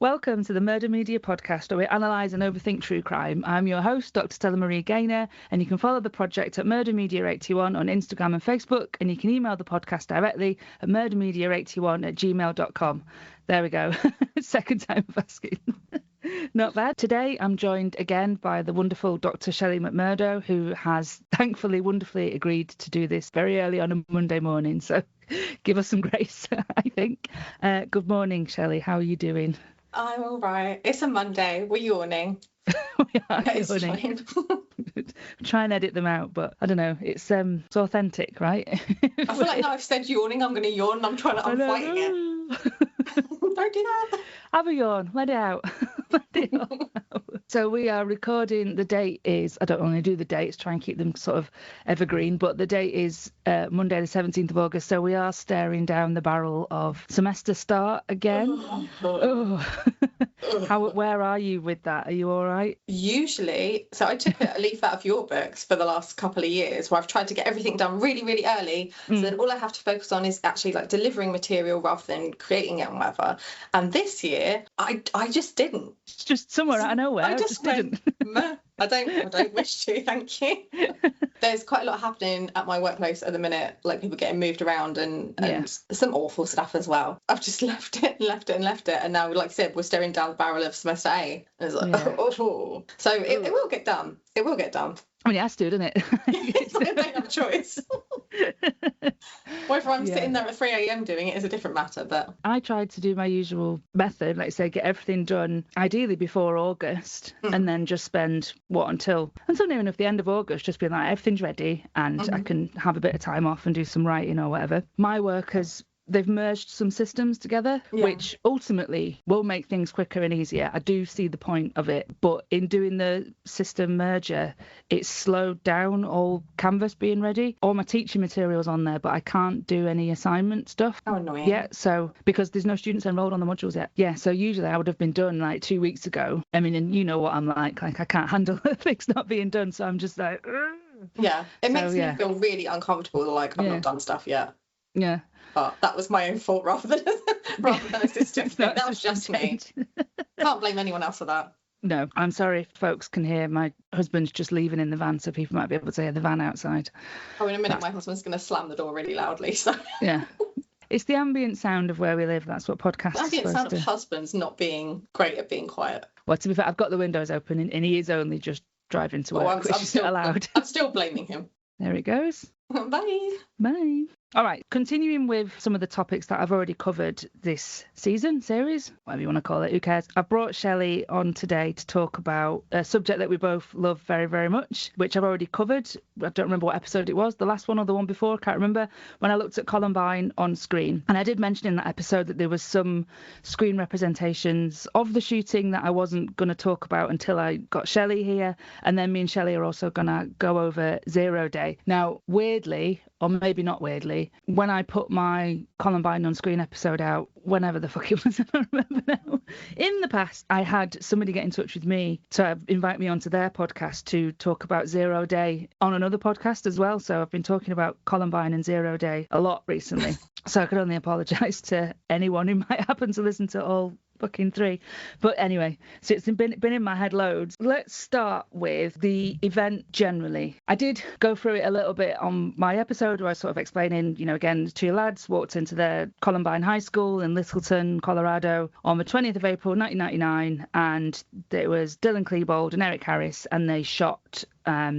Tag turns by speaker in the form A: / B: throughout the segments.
A: Welcome to the Murder Media podcast, where we analyse and overthink true crime. I'm your host, Dr Stella Marie Gaynor, and you can follow the project at Murder Media 81 on Instagram and Facebook, and you can email the podcast directly at murdermedia81@gmail.com. There we go. Second time of asking. Not bad. Today I'm joined again by the wonderful Dr Shellie McMurdo, who has thankfully wonderfully agreed to do this very early on a Monday morning. So give us some grace, I think. Good morning, Shellie. How are you doing?
B: I'm all right. It's a Monday. We're yawning.
A: We are
B: yawning.
A: Try and edit them out, but I don't know. It's authentic, right?
B: I feel like now I've said yawning, I'm going to yawn and I'm fighting it. Don't do that.
A: Have a yawn. Let it out. Let it all out. So we are recording. The date is, I don't want to do the dates, try and keep them sort of evergreen, but the date is Monday the 17th of August. So we are staring down the barrel of semester start again. Where are you with that? Are you all right?
B: Usually, so I took a leaf out of your books for the last couple of years where I've tried to get everything done really, really early. So then all I have to focus on is actually like delivering material rather than creating it and whatever. And this year, I just didn't.
A: It's just somewhere out of nowhere.
B: I just didn't. I don't wish to, thank you. There's quite a lot happening at my workplace at the minute, like people getting moved around and some awful stuff as well. I've just left it. And now, like I said, we're staring down the barrel of semester A. And it's like, oh. So it will get done. It will get done.
A: I mean, it has to, doesn't it?
B: I don't have a choice. Whether I'm sitting there at 3 a.m. doing it is a different matter, but
A: I tried to do my usual method, like say, get everything done ideally before August, and then just spend until near enough the end of August, just being like everything's ready and I can have a bit of time off and do some writing or whatever. My work they've merged some systems together, which ultimately will make things quicker and easier. I do see the point of it, but in doing the system merger, it's slowed down all Canvas being ready. All my teaching materials on there, but I can't do any assignment stuff yet. So because there's no students enrolled on the modules yet. Yeah, so usually I would have been done like 2 weeks ago. I mean, and you know what I'm like I can't handle things not being done, so I'm just like, ugh.
B: Yeah, it makes me feel really uncomfortable, like I've not done stuff yet.
A: Yeah.
B: But that was my own fault rather than a system thing. That was just me. Can't blame anyone else for that.
A: No, I'm sorry if folks can hear my husband's just leaving in the van, so people might be able to hear the van outside.
B: Oh, in a minute, my husband's going to slam the door really loudly. So
A: yeah. It's the ambient sound of where we live. That's what podcasts are supposed to.
B: The ambient sound of husbands not being great at being quiet.
A: Well, to be fair, I've got the windows open and he is only just driving to work, which is not allowed.
B: I'm still blaming him.
A: There it goes.
B: Bye.
A: Bye. All right, continuing with some of the topics that I've already covered this series, whatever you want to call it, who cares? I've brought Shellie on today to talk about a subject that we both love very, very much, which I've already covered. I don't remember what episode it was, the last one or the one before, I can't remember, when I looked at Columbine on screen. And I did mention in that episode that there was some screen representations of the shooting that I wasn't going to talk about until I got Shellie here. And then me and Shellie are also going to go over Zero Day. Now, weirdly, or maybe not weirdly, when I put my Columbine on screen episode out, whenever the fuck it was, I don't remember now. In the past, I had somebody get in touch with me to invite me onto their podcast to talk about Zero Day on another podcast as well. So I've been talking about Columbine and Zero Day a lot recently. So I could only apologise to anyone who might happen to listen to all fucking 3. But anyway, so it's been in my head loads. Let's start with the event generally. I did go through it a little bit on my episode where I was sort of explaining, again, 2 lads walked into their Columbine High School in Littleton, Colorado on the 20th of April 1999, and it was Dylan Klebold and Eric Harris, and they shot a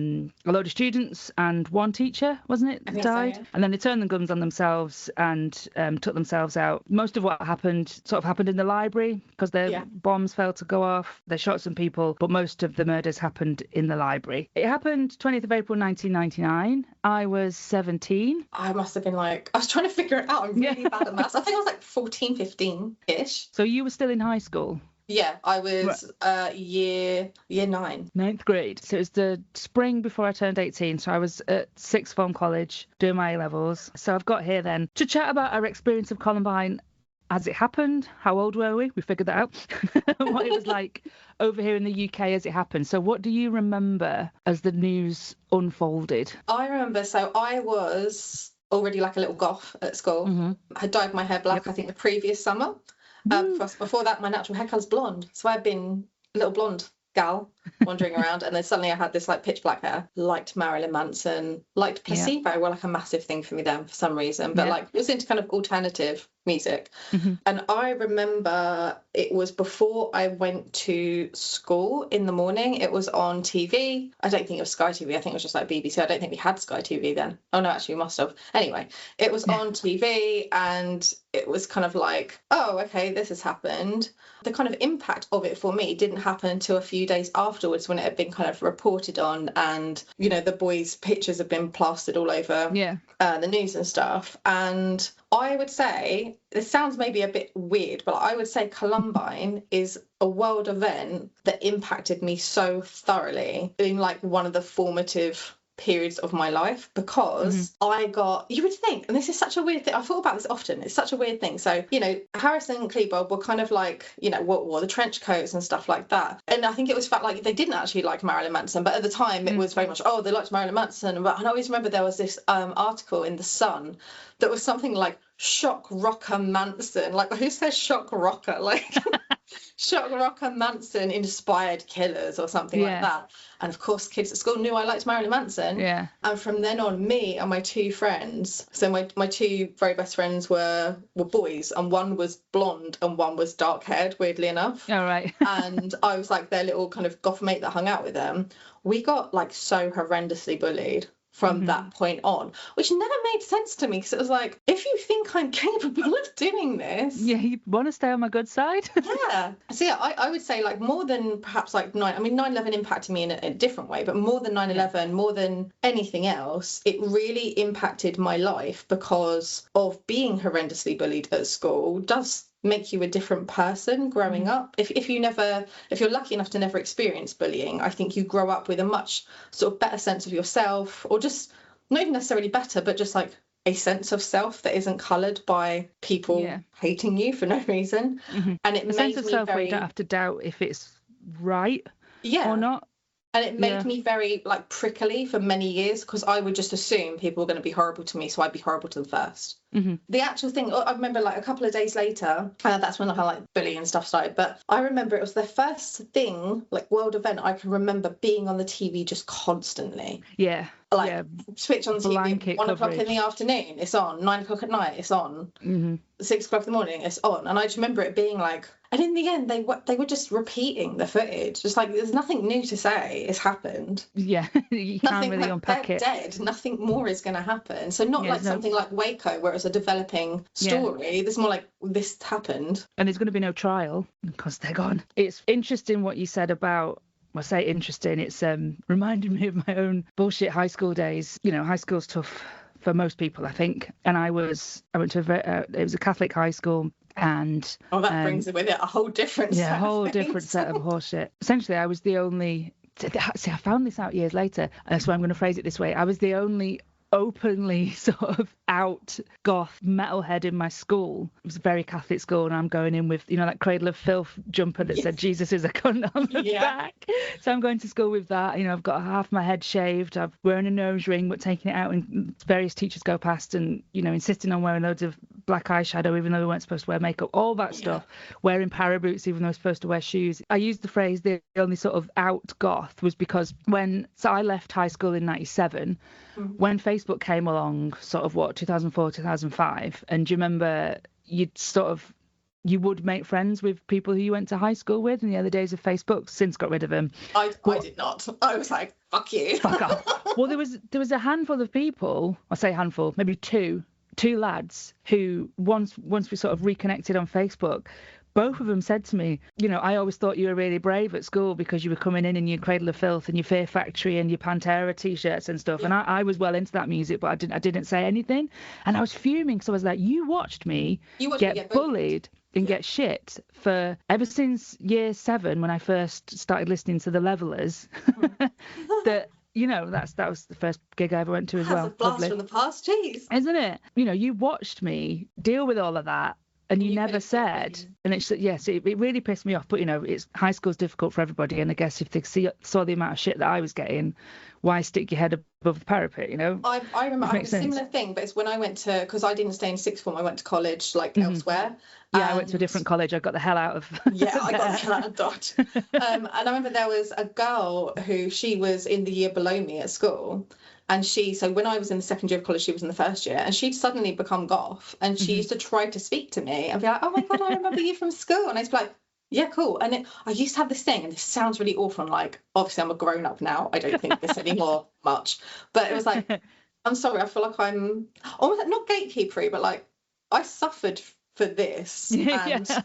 A: load of students and one teacher, wasn't it, died? So, yeah. And then they turned the guns on themselves and took themselves out. Most of what happened in the library because their bombs failed to go off. They shot some people, but most of the murders happened in the library. It happened 20th of April 1999. I was 17.
B: I must have been I was trying to figure it out. I'm really bad at maths. I think I was 14, 15-ish.
A: So you were still in high school?
B: Yeah, I was year 9.
A: 9th grade. So it was the spring before I turned 18. So I was at sixth form college doing my A-levels. So I've got here then to chat about our experience of Columbine as it happened. How old were we? We figured that out. What it was like over here in the UK as it happened. So what do you remember as the news unfolded?
B: I remember, so I was already like a little goth at school. I had dyed my hair black, I think the previous summer. Before that, my natural hair colour's blonde. So I've been a little blonde gal wandering around, and then suddenly I had this like pitch black hair. Liked Marilyn Manson, liked Placebo, were like a massive thing for me then for some reason, but like was into kind of alternative music. And I remember it was before I went to school in the morning. It was on TV. I don't think it was Sky TV. I think it was just like BBC. I don't think we had Sky TV then. Oh no, actually we must have. Anyway, it was on TV, and it was kind of like, oh, okay, this has happened. The kind of impact of it for me didn't happen until a few days afterwards, when it had been kind of reported on, and you know, the boys' pictures have been plastered all over the news and stuff. And I would say, this sounds maybe a bit weird, but I would say Columbine is a world event that impacted me so thoroughly in like one of the formative periods of my life, because I got, you would think, and this is such a weird thing, I thought about this often, it's such a weird thing. So, you know, Harrison and Klebold were kind of like, you know, what wore the trench coats and stuff like that. And I think it was fact like they didn't actually like Marilyn Manson, but at the time it was very much, oh, they liked Marilyn Manson. But I always remember there was this article in The Sun that was something like shock rocker Manson. Like, who says shock rocker? Like shock rocker Manson inspired killers or something like that. And of course kids at school knew I liked Marilyn Manson. And from then on, me and my two friends, so my two very best friends were boys, and one was blonde and one was dark haired, weirdly enough.
A: All right.
B: And I was like their little kind of goth mate that hung out with them. We got like so horrendously bullied from that point on, which never made sense to me, because it was like, if you think I'm capable of doing this,
A: you want to stay on my good side.
B: So I would say, like, more than perhaps like 9/11 impacted me in a different way, but more than 9/11, more than anything else, it really impacted my life, because of being horrendously bullied at school does make you a different person growing up. If you're lucky enough to never experience bullying, I think you grow up with a much sort of better sense of yourself, or just not even necessarily better, but just like a sense of self that isn't coloured by people hating you for no reason. And it
A: a sense of self where you don't have to doubt if it's right or not.
B: And it made me very like prickly for many years, because I would just assume people were going to be horrible to me, so I'd be horrible to them first. The actual thing, I remember like a couple of days later, that's when I kind of like bullying and stuff started. But I remember it was the first thing, like world event, I can remember being on the TV just constantly. Switch on TV, 1 o'clock in the afternoon, it's on. 9 o'clock at night, it's on. 6 o'clock in the morning, it's on. And I just remember it being like, and in the end, they were just repeating the footage. Just like, there's nothing new to say. It's happened.
A: You can't really unpack it.
B: Dead. Nothing more is going to happen. So not like something like Waco, where it's a developing story. There's more like, this happened.
A: And there's going to be no trial because they're gone. It's interesting what you said about, I say interesting, it's reminded me of my own bullshit high school days. You know, high school's tough for most people, I think. And I went to it was a Catholic high school. And
B: that brings with it a whole different set
A: of horseshit. Essentially, I was the only, see, I found this out years later, so I'm going to phrase it this way. I was the only openly sort of out goth metalhead in my school. It was a very Catholic school, and I'm going in with, you know, that Cradle of Filth jumper that said Jesus is a cunt on the back. So I'm going to school with that. You know, I've got half my head shaved, I'm wearing a nose ring but taking it out, and various teachers go past and, you know, insisting on wearing loads of black eyeshadow even though we weren't supposed to wear makeup, all that stuff, wearing para boots even though we're supposed to wear shoes. I used the phrase the only sort of out goth was because so I left high school in 97. When Facebook came along, sort of 2004, 2005, and do you remember you would make friends with people who you went to high school with in the early days of Facebook? Since got rid of them.
B: I did not. I was like, fuck you.
A: Fuck off. Well, there was a handful of people, I say handful, maybe two lads who once we sort of reconnected on Facebook, both of them said to me, you know, I always thought you were really brave at school because you were coming in your Cradle of Filth and your Fear Factory and your Pantera t-shirts and stuff. And I was well into that music, but I didn't say anything. And I was fuming, because I was like, you watched me get bullied and get shit for ever since year 7 when I first started listening to the Levelers. That, you know, that was the first gig I ever went to as well.
B: That's a blast from the past, jeez.
A: Isn't it? You know, you watched me deal with all of that and you never said. And it's, yes, it really pissed me off. But, it's high school's difficult for everybody. And I guess if they saw the amount of shit that I was getting, why stick your head above the parapet,
B: I remember I had a similar thing, but it's when I went to, because I didn't stay in sixth form, I went to college elsewhere.
A: Yeah, I went to a different college. I got the hell out of
B: Yeah, I got the hell out of Dodge. And I remember there was a girl who, she was in the year below me at school. And so when I was in the second year of college, she was in the first year, and she'd suddenly become goth, and she used to try to speak to me and be like, oh my God, I remember you from school. And I'd be like, yeah, cool. And I used to have this thing, and this sounds really awful. And like, obviously I'm a grown up now. I don't think this anymore much. But it was like, I'm sorry, I feel like I'm almost not gatekeepery, but like I suffered for this and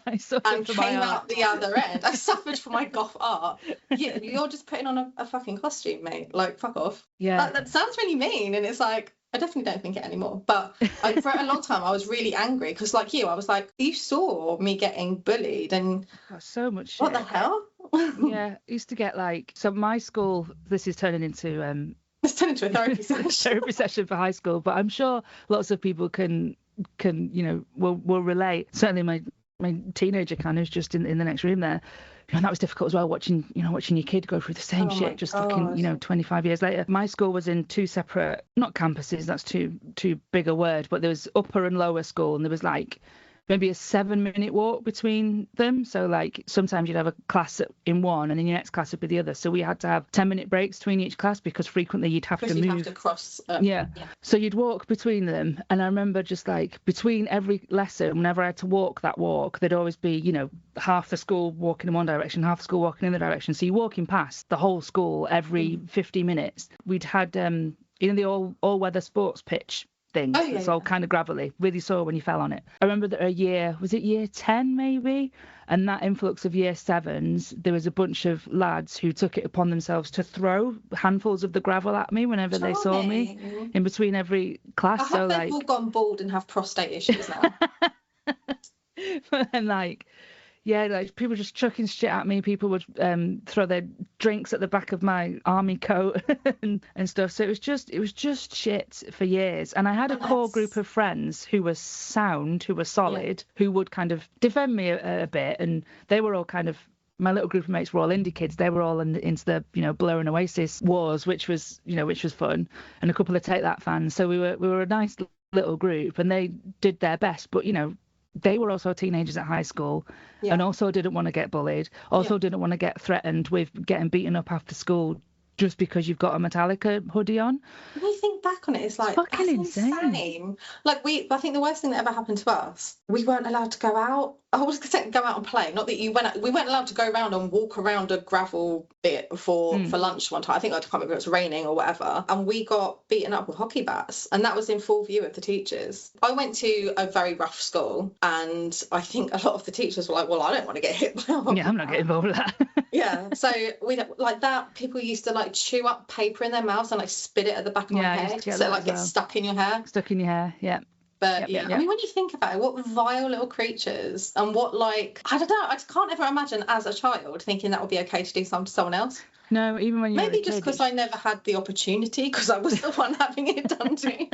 B: came out the other end. I suffered for my goth art. You're just putting on a fucking costume, mate. Like, fuck off.
A: Yeah.
B: That sounds really mean, and it's like, I definitely don't think it anymore. But for a long time, I was really angry because, like you, I was like, you saw me getting bullied, and
A: so much shit.
B: What the hell?
A: Yeah, I used to get so my school. This is turning into
B: it's turned into a therapy session.
A: Therapy session for high school, but I'm sure lots of people can will relate. Certainly my teenager who's just in the next room there. And that was difficult as well, watching your kid go through the same shit, just fucking 25 years later. My school was in two separate, not campuses, that's too big a word, but there was upper and lower school, and there was like maybe a 7-minute walk between them. So like sometimes you'd have a class in one and then your next class would be the other. So we had to have 10-minute breaks between each class because frequently you'd have to move.
B: Have to cross.
A: Yeah. So you'd walk between them. And I remember just like between every lesson, whenever I had to walk that walk, there'd always be, half the school walking in one direction, half the school walking in the other direction. So you're walking past the whole school every 50 minutes. We'd had, the all-weather sports pitch thing. It's all kind of gravelly, really sore when you fell on it. I remember that was it year 10 maybe? And that influx of year 7s, there was a bunch of lads who took it upon themselves to throw handfuls of the gravel at me whenever they saw me in between every class.
B: I hope they've all gone bald and have prostate issues now.
A: And people just chucking shit at me. People would throw their drinks at the back of my army coat and stuff. So it was just shit for years. And I had a core group of friends who were sound, who were solid, who would kind of defend me a bit. And they were all kind of, my little group of mates were all indie kids. They were all into the Blur and Oasis wars, which was fun, and a couple of Take That fans. So we were a nice little group, and they did their best. But they were also teenagers at high school and also didn't want to get bullied, didn't want to get threatened with getting beaten up after school just because you've got a Metallica hoodie on.
B: When you think back on it, it's like,
A: fucking
B: that's
A: insane.
B: Like I think the worst thing that ever happened to us, we weren't allowed to go out. I was going to say go out and play. Not that we weren't allowed to go around and walk around a gravel bit for lunch one time. I can't remember if it was raining or whatever. And we got beaten up with hockey bats. And that was in full view of the teachers. I went to a very rough school, and I think a lot of the teachers were like, well, I don't want to get hit by a hockey
A: I'm not getting involved with that.
B: Yeah. So we like that. People used to like chew up paper in their mouths and like spit it at the back of my head. So it like gets stuck in your hair.
A: Stuck in your hair, yeah.
B: But I mean, when you think about it, what vile little creatures, and what I don't know, I can't ever imagine as a child thinking that would be okay to do something to someone else.
A: No, even when you
B: maybe just because I never had the opportunity, because I was the one having it done to me.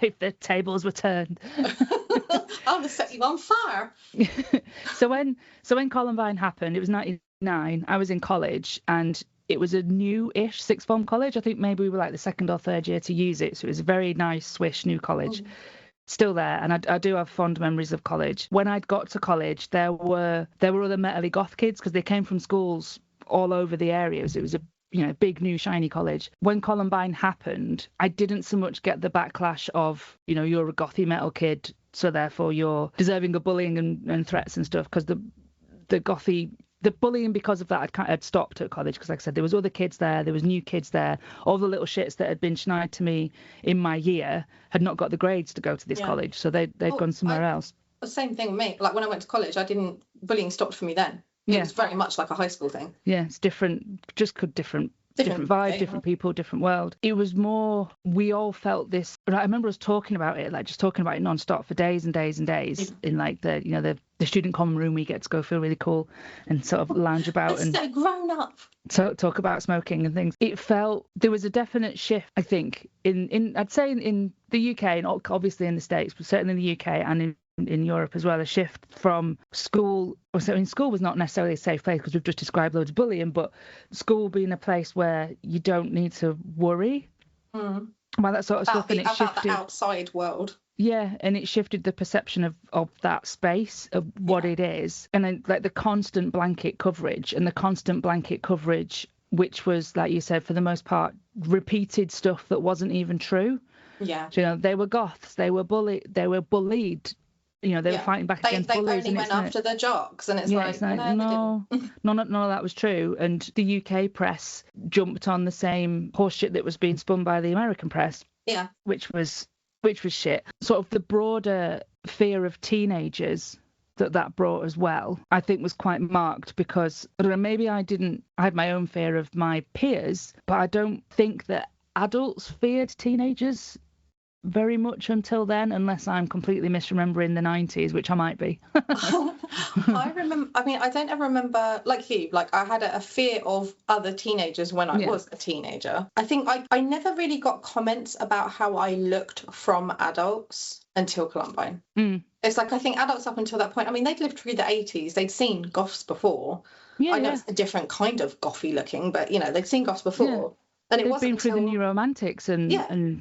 A: If the tables were turned.
B: I would have set you on fire.
A: So when Columbine happened, it was 1999. I was in college, and it was a new-ish sixth form college. I think maybe we were like the second or third year to use it. So it was a very nice, swish new college. Still there, and I do have fond memories of college. When I'd got to college, there were other metally goth kids because they came from schools all over the areas. It was a big new shiny college. When Columbine happened, I didn't so much get the backlash of you're a gothy metal kid, so therefore you're deserving of bullying and threats and stuff, because the bullying because of that had stopped at college, because like I said, there was other kids there was new kids there. All the little shits that had been schneid to me in my year had not got the grades to go to this college, so they'd gone somewhere else.
B: The same thing with me. Like when I went to college, bullying stopped for me then. It was very much like a high school thing. Yeah,
A: it's different, different vibe, different people, different world. It was more, we all felt this. I remember us talking about it, like just talking about it non-stop for days and days and days in like the student common room. We get to go feel really cool and sort of lounge about and
B: so grown up.
A: Talk about smoking and things. It felt there was a definite shift, I think, in I'd say in the UK and obviously in the States, but certainly in the UK and in Europe as well, a shift from school. So in school was not necessarily a safe place because we've just described loads of bullying, but school being a place where you don't need to worry about that sort of stuff. And it shifted
B: the outside world.
A: Yeah, and it shifted the perception of that space, of what it is. And then like the constant blanket coverage, which was, like you said, for the most part, repeated stuff that wasn't even true.
B: Yeah.
A: So, you know, they were goths, they were bullied. You know, they were fighting back against bullies.
B: They only went after the jocks, and it's
A: no, none of that was true. And the UK press jumped on the same horseshit that was being spun by the American press.
B: Yeah.
A: Which was shit. Sort of the broader fear of teenagers that brought as well, I think was quite marked because, I don't know, maybe I had my own fear of my peers, but I don't think that adults feared teenagers very much until then, unless I'm completely misremembering the 90s, which I might be.
B: I don't ever remember, like you, like I had a fear of other teenagers when I was a teenager. I think I never really got comments about how I looked from adults until Columbine. It's like, I think adults up until that point, I mean, they'd lived through the 80s, they'd seen goths before. I know it's a different kind of gothy looking, but, you know, they'd seen goths before. And
A: they've been through the new romantics and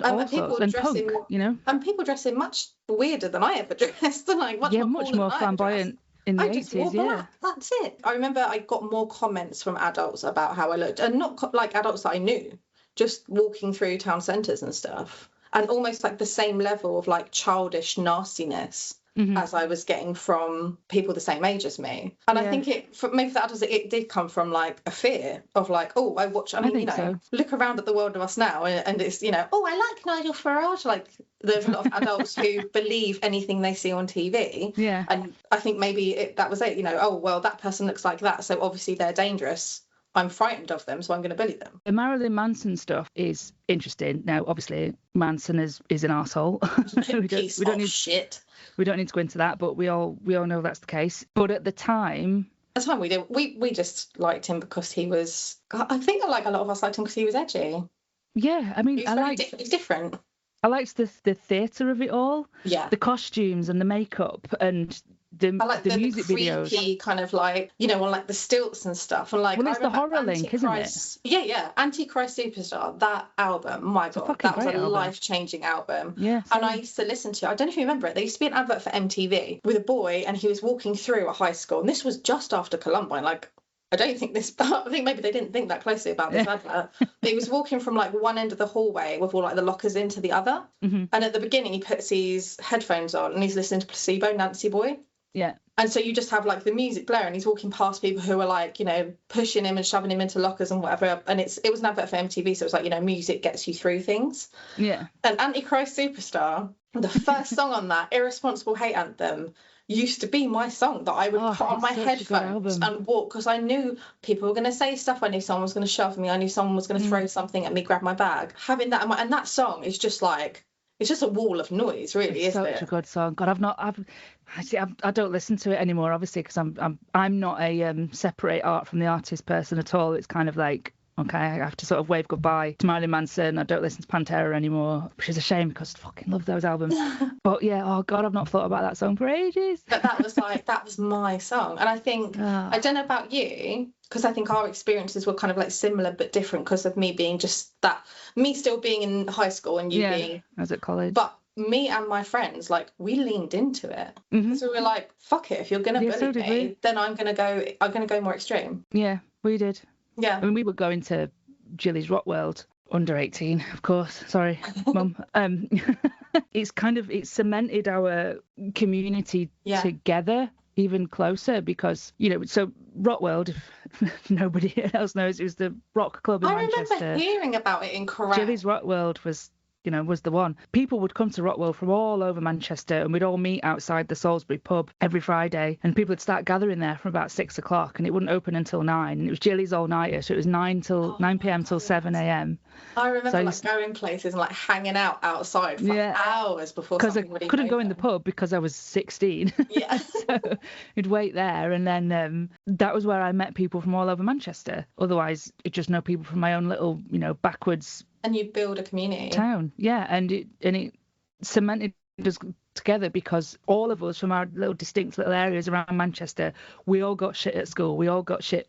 A: all sorts, and punk, you know. And
B: people dressing much weirder than I ever dressed. Like much more
A: flamboyant in the 80s,
B: black. That's it. I remember I got more comments from adults about how I looked, and not like adults that I knew, just walking through town centres and stuff, and almost like the same level of like childish nastiness as I was getting from people the same age as me. And I think maybe for adults it did come from like a fear of like, look around at the world of us now and it's, you know, I like Nigel Farage. Like there's a lot of adults who believe anything they see on TV.
A: Yeah.
B: And I think maybe that was it, you know, that person looks like that, so obviously they're dangerous. I'm frightened of them, so I'm going to bully them.
A: The Marilyn Manson stuff is interesting. Now, obviously, Manson is an arsehole.
B: we don't need shit.
A: We don't need to go into that, but we all know that's the case. But at the time,
B: we just liked him because he was. I think like a lot of us liked him because he was edgy.
A: Yeah, I mean,
B: he's different.
A: I liked the theatre of it all.
B: Yeah.
A: The costumes and the makeup and the music videos.
B: Creepy kind of like, you know, on like the stilts and stuff. And like,
A: well, it's the horror link, isn't it?
B: Yeah. Antichrist Superstar, that album, my God, that was a life-changing album.
A: Yeah.
B: And I used to listen to it. I don't know if you remember it. There used to be an advert for MTV with a boy and he was walking through a high school. And this was just after Columbine. Like, I think maybe they didn't think that closely about this advert. But he was walking from like one end of the hallway with all like the lockers into the other. And at the beginning, he puts his headphones on and he's listening to Placebo, Nancy Boy.
A: Yeah.
B: And so you just have like the music blaring. He's walking past people who are like, you know, pushing him and shoving him into lockers and whatever. And it was an advert for MTV, so it was like, you know, music gets you through things.
A: Yeah.
B: And Antichrist Superstar, the first song on that, Irresponsible Hate Anthem, used to be my song that I would put on my headphones and walk, because I knew people were going to say stuff. I knew someone was going to shove me. I knew someone was going to throw something at me, grab my bag. Having that, and that song is just like, it's just a wall of noise, really, isn't it?
A: Such a good song. God, I don't listen to it anymore, obviously, because I'm not a separate art from the artist person at all. It's kind of like, okay, I have to sort of wave goodbye to Marilyn Manson. I don't listen to Pantera anymore, which is a shame because I fucking love those albums. But yeah, oh God, I've not thought about that song for ages.
B: But that was my song. And I think, I don't know about you, because I think our experiences were kind of like similar but different because of me being just that, me still being in high school and you being...
A: I was at college.
B: But me and my friends, like, we leaned into it. So we were like, fuck it, if you're going to bully me, then I'm going to go more extreme.
A: Yeah, we did.
B: Yeah.
A: I mean, we were going to Jilly's Rock World, under 18, of course. Sorry, Mum. It's cemented our community together even closer because, you know, so Rock World, if nobody else knows, it was the rock club in Manchester.
B: I remember hearing about it in Corral.
A: Jilly's Rock World was the one. People would come to Rockworld from all over Manchester and we'd all meet outside the Salisbury pub every Friday and people would start gathering there from about 6 o'clock and it wouldn't open until 9 and it was Jilly's all-nighter, so it was 9 p.m. till 7 a.m.
B: I remember going places and like hanging out outside for hours before something would even
A: couldn't go
B: open.
A: in the pub because I was 16.
B: Yeah.
A: So you'd wait there and then that was where I met people from all over Manchester. Otherwise, I'd just know people from my own little, backwards...
B: And you build a community.
A: Town, yeah, and it cemented us together because all of us from our little distinct little areas around Manchester, we all got shit at school. We all got shit,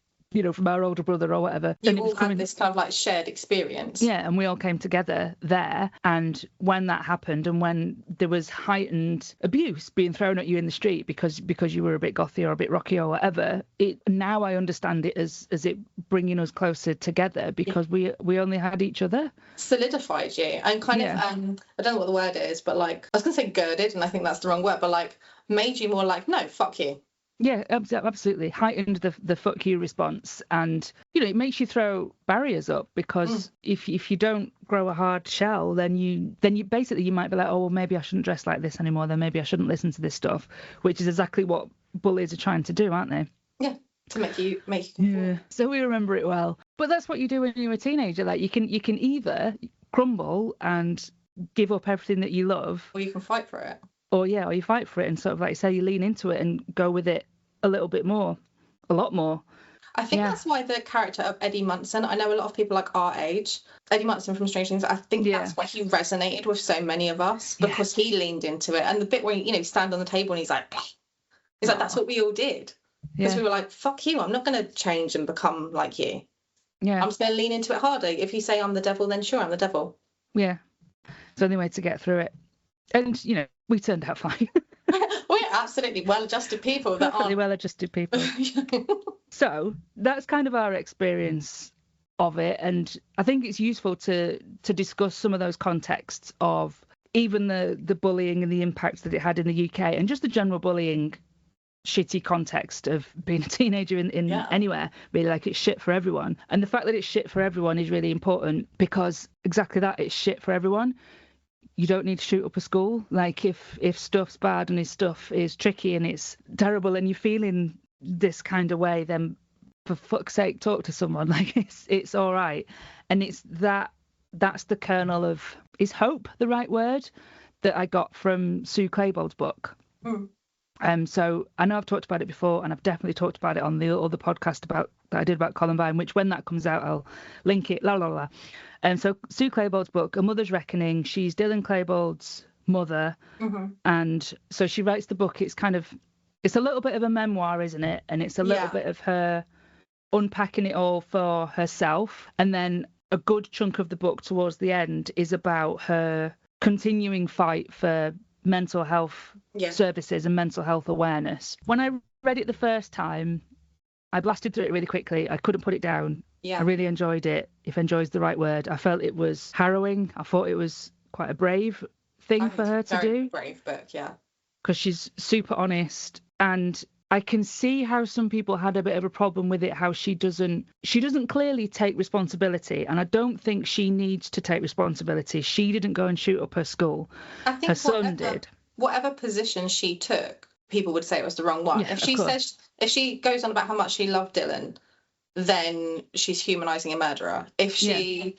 A: from our older brother or whatever.
B: You all had this kind of like shared experience.
A: Yeah, and we all came together there. And when that happened, and when there was heightened abuse being thrown at you in the street because you were a bit gothy or a bit rocky or whatever, now I understand it as it bringing us closer together because we only had each other.
B: Solidified you and kind of I don't know what the word is, but like I was gonna say girded, and I think that's the wrong word, but like made you more like, no, fuck you.
A: Yeah, absolutely. Heightened the fuck you response. And, it makes you throw barriers up because if you don't grow a hard shell, then you basically you might be like, oh, well, maybe I shouldn't dress like this anymore. Then maybe I shouldn't listen to this stuff, which is exactly what bullies are trying to do, aren't they?
B: Yeah, to make you conform.
A: Yeah. So we remember it well. But that's what you do when you're a teenager. Like you can either crumble and give up everything that you love,
B: or you can fight for it.
A: Or you fight for it and sort of like say you lean into it and go with it a little bit more, a lot more.
B: I think that's why the character of Eddie Munson, I know a lot of people like our age, Eddie Munson from Stranger Things, I think that's why he resonated with so many of us because he leaned into it. And the bit where stand on the table and he's like that's what we all did. Because we were like, fuck you, I'm not going to change and become like you. Yeah. I'm just going to lean into it harder. If you say I'm the devil, then sure, I'm the devil.
A: Yeah. It's the only way to get through it. And, we turned out fine.
B: We're absolutely well-adjusted people.
A: Perfectly well-adjusted people. So that's kind of our experience of it. And I think it's useful to discuss some of those contexts of even the bullying and the impact that it had in the UK and just the general bullying shitty context of being a teenager in anywhere. Really, like it's shit for everyone. And the fact that it's shit for everyone is really important because exactly that, it's shit for everyone. You don't need to shoot up a school. Like if stuff's bad and his stuff is tricky and it's terrible and you're feeling this kind of way, then for fuck's sake, talk to someone. Like it's all right. And it's that's the kernel of, is hope the right word, that I got from Sue Claiborne's book. So I know I've talked about it before, and I've definitely talked about it on the other podcast that I did about Columbine, which when that comes out, I'll link it. And so Sue Claiborne's book, A Mother's Reckoning, she's Dylan Claiborne's mother. And so she writes the book. It's a little bit of a memoir, isn't it? And it's a little bit of her unpacking it all for herself. And then a good chunk of the book towards the end is about her continuing fight for mental health services and mental health awareness. When I read it the first time, I blasted through it really quickly. I couldn't put it down. I really enjoyed it, if enjoy is the right word. I felt it was harrowing. I thought it was quite a brave thing for her to do.
B: Brave book,
A: because she's super honest, and I can see how some people had a bit of a problem with it, how she doesn't clearly take responsibility, and I don't think she needs to take responsibility. She didn't go and shoot up her school.
B: I think her son did. Whatever position she took, people would say it was the wrong one. If she goes on about how much she loved Dylan, then she's humanizing a murderer. If she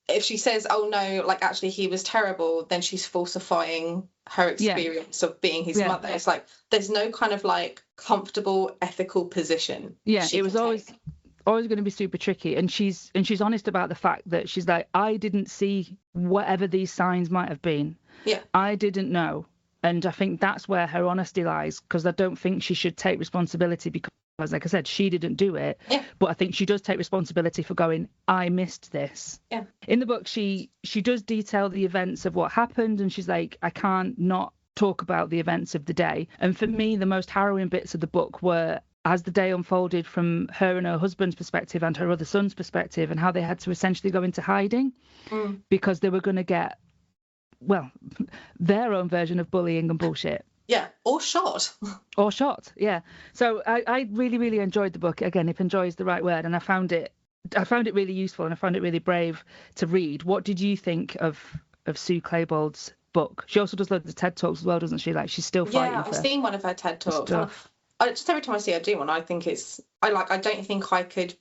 B: says, oh no, like actually he was terrible, then she's falsifying her experience of being his mother. It's like there's no kind of like comfortable ethical position.
A: It was always going to be super tricky, and she's honest about the fact that she's like, I didn't see whatever these signs might have been. I didn't know. And I think that's where her honesty lies, because I don't think she should take responsibility because, like I said, she didn't do it. But I think she does take responsibility for going, I missed this. In the book, she does detail the events of what happened, and she's like, I can't not talk about the events of the day. And for me, the most harrowing bits of the book were as the day unfolded from her and her husband's perspective and her other son's perspective, and how they had to essentially go into hiding because they were going to get, well, their own version of bullying and bullshit.
B: Or shot.
A: So I really, really enjoyed the book. Again, if enjoy is the right word, and I found it really useful, and I found it really brave to read. What did you think of Sue Claiborne's book? She also does loads of TED Talks as well, doesn't she? Like, she's still fighting.
B: I've seen one of her TED Talks. Just every time I see her do one, I think I don't think I could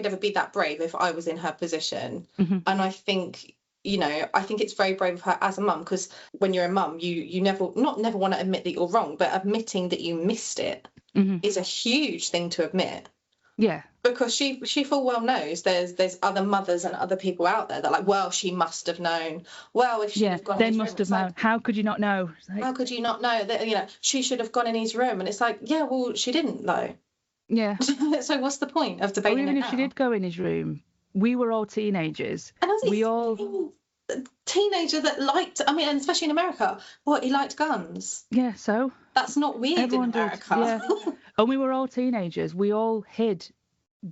B: ever be that brave if I was in her position. And I think, I think it's very brave of her as a mum, because when you're a mum, you never want to admit that you're wrong, but admitting that you missed it is a huge thing to admit.
A: Yeah.
B: Because she full well knows there's other mothers and other people out there that are like, well, she must have known. Well, if she had gone
A: they
B: in his
A: must
B: room,
A: have known.
B: like,
A: how could you not know? Like,
B: how could you not know that, she should have gone in his room? And it's like, yeah, well, she didn't though.
A: Yeah.
B: So what's the point of debating
A: or even
B: it
A: if
B: now?
A: she did go in his room, we were all teenagers.
B: And
A: we all
B: teenager that liked, I mean, and especially in America, he liked guns.
A: Yeah, so
B: that's not weird. Everyone in America.
A: Yeah. And we were all teenagers. We all hid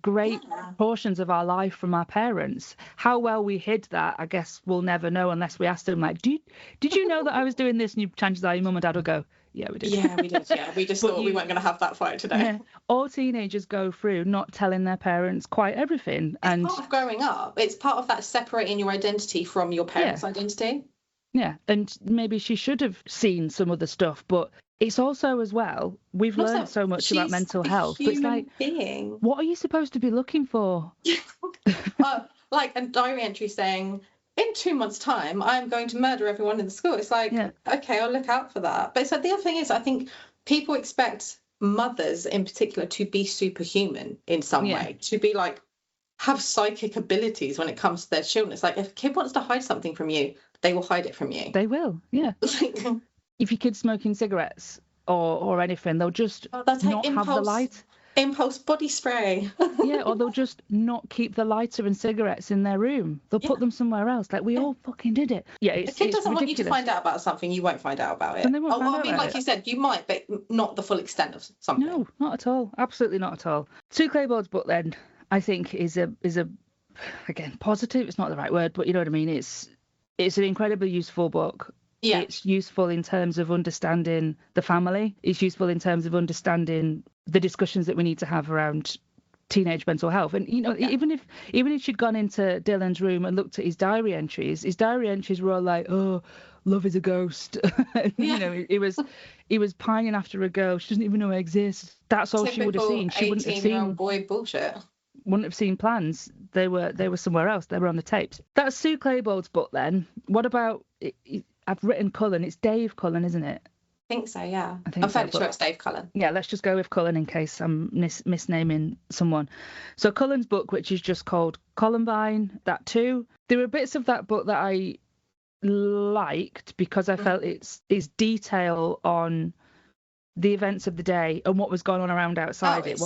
A: great portions of our life from our parents. How well we hid that, I guess we'll never know unless we asked them, like, did you know that I was doing this? And chances are your mum and dad will go, yeah, we did.
B: Yeah, we did. Yeah, we just thought we weren't going to have that fight today. Yeah.
A: All teenagers go through not telling their parents quite everything.
B: It's part of growing up. It's part of that separating your identity from your parents' identity.
A: Yeah, and maybe she should have seen some other stuff, but it's also as well, we've learned so much about mental health. But it's like, what are you supposed to be looking for?
B: Like a diary entry saying, in 2 months' time, I'm going to murder everyone in the school. It's like, okay, I'll look out for that. But so the other thing is, I think people expect mothers in particular to be superhuman in some way, to be like, have psychic abilities when it comes to their children. It's like, if a kid wants to hide something from you, they will hide it from you.
A: They will, yeah. If your kid's smoking cigarettes or anything, they'll just not have the light.
B: Impulse body spray.
A: Yeah, or they'll just not keep the lighter and cigarettes in their room. They'll put them somewhere else. Like, we all fucking did it. Yeah,
B: a kid doesn't want you to find out about something, you won't find out about it.
A: And they won't find out about
B: like you said, you might, but not the full extent of something.
A: No, not at all. Absolutely not at all. Sue Claybourne's book, then, I think is a again, positive. It's not the right word, but you know what I mean. It's an incredibly useful book.
B: Yeah.
A: It's useful in terms of understanding the family. It's useful in terms of understanding the discussions that we need to have around teenage mental health. And, even if she'd gone into Dylan's room and looked at his diary entries were all like, oh, love is a ghost. He was pining after a girl. She doesn't even know I exist. That's all she would have seen. She wouldn't have seen
B: boy bullshit.
A: Wouldn't have seen plans. They were somewhere else. They were on the tapes. That's Sue Claybourne's book then. What about... I've written Cullen. It's Dave Cullen, isn't it?
B: I think so, yeah. I'm fairly sure it's Dave Cullen.
A: Yeah, let's just go with Cullen in case I'm misnaming someone. So Cullen's book, which is just called Columbine, that too. There were bits of that book that I liked because I felt its detail on the events of the day and what was going on around outside it,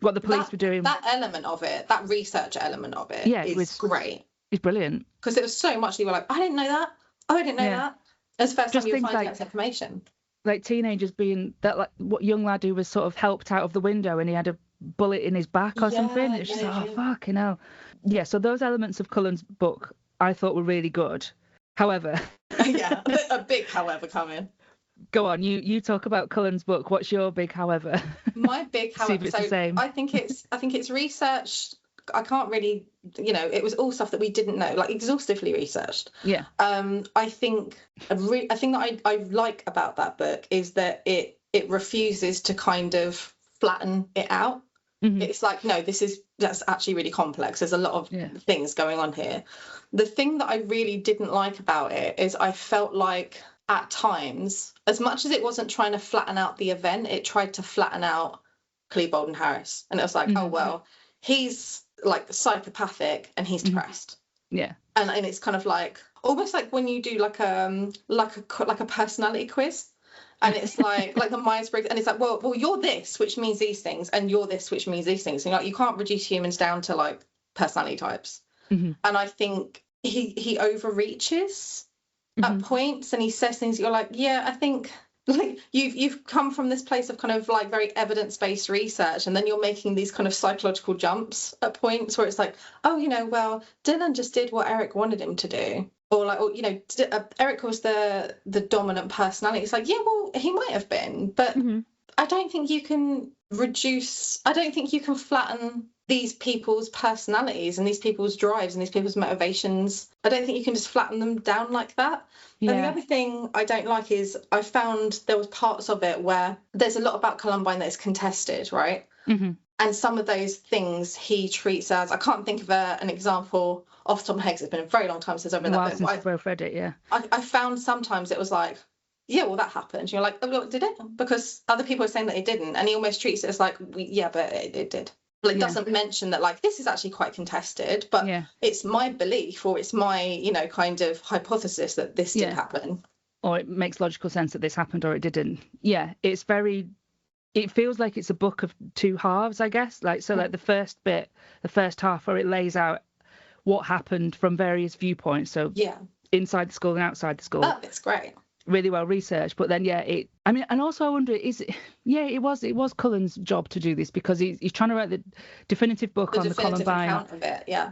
A: what the police were doing.
B: That element of it, that research element of it, is great.
A: It's brilliant.
B: Because it was so much you were like, I didn't know that. Oh, I didn't know that. It's the first time you were finding that information.
A: Like teenagers being that, like what young lad who was sort of helped out of the window and he had a bullet in his back or something. It's just oh fucking hell. Yeah, so those elements of Cullen's book I thought were really good. However,
B: a big however coming.
A: Go on, you talk about Cullen's book. What's your big however?
B: My big however.
A: See if it's the same.
B: I think it's researched. I can't really, it was all stuff that we didn't know, like exhaustively researched.
A: Yeah.
B: I think a thing that I like about that book is that it refuses to kind of flatten it out. Mm-hmm. It's like, no, that's actually really complex. There's a lot of things going on here. The thing that I really didn't like about it is I felt like at times, as much as it wasn't trying to flatten out the event, it tried to flatten out Cleveland and Harris. And it was like, oh, well, he's like psychopathic and he's depressed.
A: Yeah.
B: And it's kind of like almost like when you do like a personality quiz, and it's like the Myers-Briggs, and it's like, well, you're this, which means these things, and you're this, which means these things. And you can't reduce humans down to like personality types. Mm-hmm. And I think he overreaches at points, and he says things that you're like, yeah, I think like you've come from this place of kind of like very evidence-based research, and then you're making these kind of psychological jumps at points where it's like, oh, well, Dylan just did what Eric wanted him to do, or like, Eric was the dominant personality. It's like, yeah, well, he might have been, but I don't think you can flatten these people's personalities and these people's drives and these people's motivations. I don't think you can just flatten them down like that. Yeah. And the other thing I don't like is I found there was parts of it where there's a lot about Columbine that is contested, right? Mm-hmm. And some of those things he treats as, I can't think of an example off the top of my head. It's been a very long time since I've read that book.
A: Since I've both read it, yeah.
B: I found sometimes it was like, yeah, well, that happened. You're like, oh, look, did it? Because other people are saying that it didn't. And he almost treats it as like, yeah, but it did. Well, it doesn't mention that, like, this is actually quite contested, but it's my belief, or it's my, you know, kind of hypothesis that this did happen.
A: Or it makes logical sense that this happened or it didn't. Yeah, it's very... It feels like it's a book of two halves, I guess. Like, so like the first half where it lays out what happened from various viewpoints. So inside the school and outside the school.
B: That bit's great.
A: Really well researched. But then, and also I wonder, it was Cullen's job to do this, because he's trying to write the definitive book on the Columbine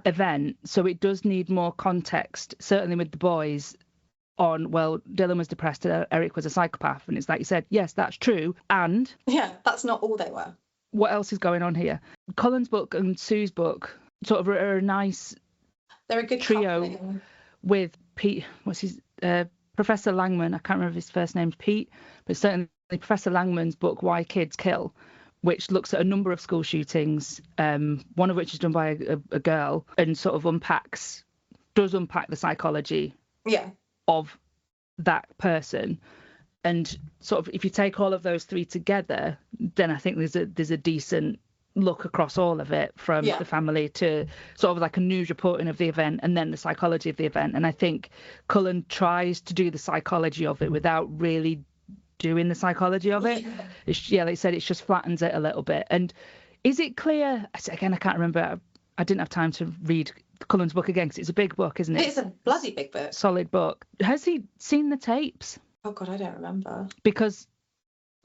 A: event. So it does need more context, certainly with the boys, on, well, Dylan was depressed and Eric was a psychopath. And it's like you said, yes, that's true. And
B: that's not all they were.
A: What else is going on here? Cullen's book and Sue's book sort of are a nice...
B: They're a good
A: trio
B: coupling.
A: With Pete, Professor Langman. I can't remember if his first name's Pete, but certainly Professor Langman's book, Why Kids Kill, which looks at a number of school shootings, one of which is done by a girl, and sort of does unpack the psychology of that person. And sort of, if you take all of those three together, then I think there's a decent look across all of it, from the family to sort of like a news reporting of the event, and then the psychology of the event. And I think Cullen tries to do the psychology of it without really doing the psychology of it. Like I said, it just flattens it a little bit. And is it clear, again, I can't remember, I didn't have time to read Cullen's book again, because it's a big book, isn't it?
B: It's a bloody big book.
A: Solid book. Has he seen the tapes?
B: Oh God, I don't remember.
A: Because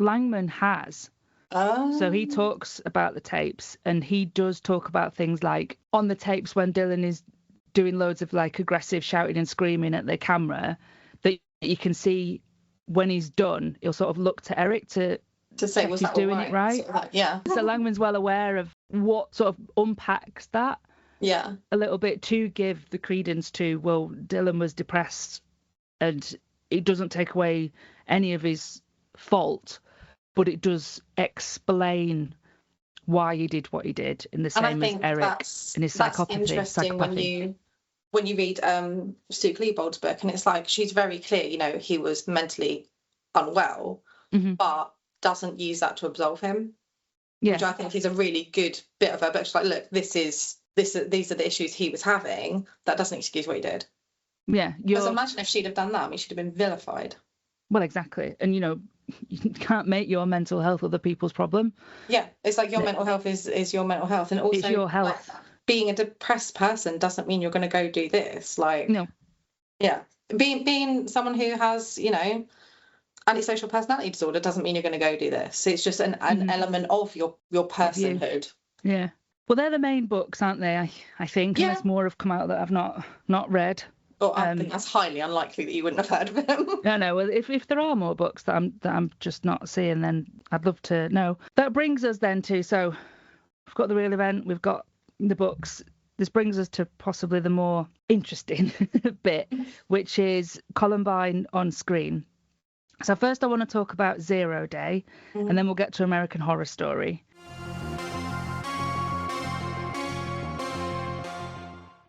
A: Langman has.
B: Oh.
A: So he talks about the tapes, and he does talk about things like on the tapes when Dylan is doing loads of like aggressive shouting and screaming at the camera, that you can see when he's done, he'll sort of look to Eric to
B: say, was
A: he's
B: that
A: doing
B: right?
A: it right.
B: Sort of like, yeah.
A: So Langman's well aware of what sort of unpacks that a little bit, to give the credence to, well, Dylan was depressed, and it doesn't take away any of his fault, but it does explain why he did what he did, in the same as Eric and his psychopathy.
B: That's interesting when you read Sue Klebold's book, and it's like, she's very clear, you know, he was mentally unwell, but doesn't use that to absolve him. Which I think is a really good bit of her book. She's like, look, these are the issues he was having. That doesn't excuse what he did.
A: Yeah.
B: Because imagine if she'd have done that, I mean, she'd have been vilified.
A: Well, exactly. And, you know, you can't make your mental health other people's problem.
B: Yeah, it's like your mental health is your mental health. And also,
A: it's your health.
B: Like, being a depressed person doesn't mean you're going to go do this. Like,
A: no.
B: Yeah. Being someone who has, you know, antisocial personality disorder doesn't mean you're going to go do this. It's just an element of your personhood.
A: Yeah. Well, they're the main books, aren't they? I think. Yeah. And there's more have come out that I've not read.
B: Well, I think that's highly unlikely that you wouldn't have heard of them.
A: No. Well, if there are more books that I'm just not seeing, then I'd love to know. That brings us then to, so we've got the real event, we've got the books. This brings us to possibly the more interesting bit, which is Columbine on screen. So first I want to talk about Zero Day, and then we'll get to American Horror Story.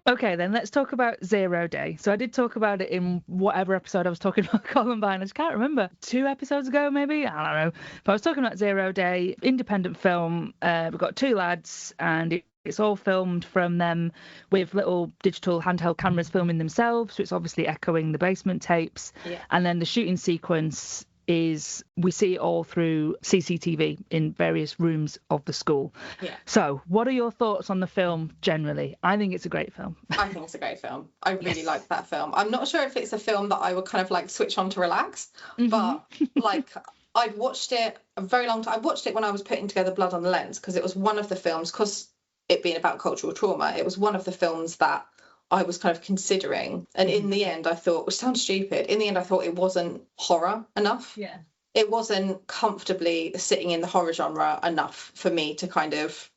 A: Okay, then let's talk about Zero Day. So I did talk about it in whatever episode I was talking about Columbine. I just can't remember. 2 episodes ago, maybe? I don't know. But I was talking about Zero Day, independent film. We've got 2 lads, and it's all filmed from them with little digital handheld cameras filming themselves. So it's obviously echoing the basement tapes. Yeah. And then the shooting sequence is, we see it all through CCTV in various rooms of the school. Yeah. So what are your thoughts on the film generally? I think it's a great film.
B: I think it's a great film. I really like that film. I'm not sure if it's a film that I would kind of like switch on to relax, but like I'd watched it a very long time. I watched it when I was putting together Blood on the Lens, because it was one of the films, because it being about cultural trauma, it was one of the films that I was kind of considering. And in the end, I thought, which sounds stupid, in the end, I thought it wasn't horror enough.
A: Yeah.
B: It wasn't comfortably sitting in the horror genre enough for me to kind of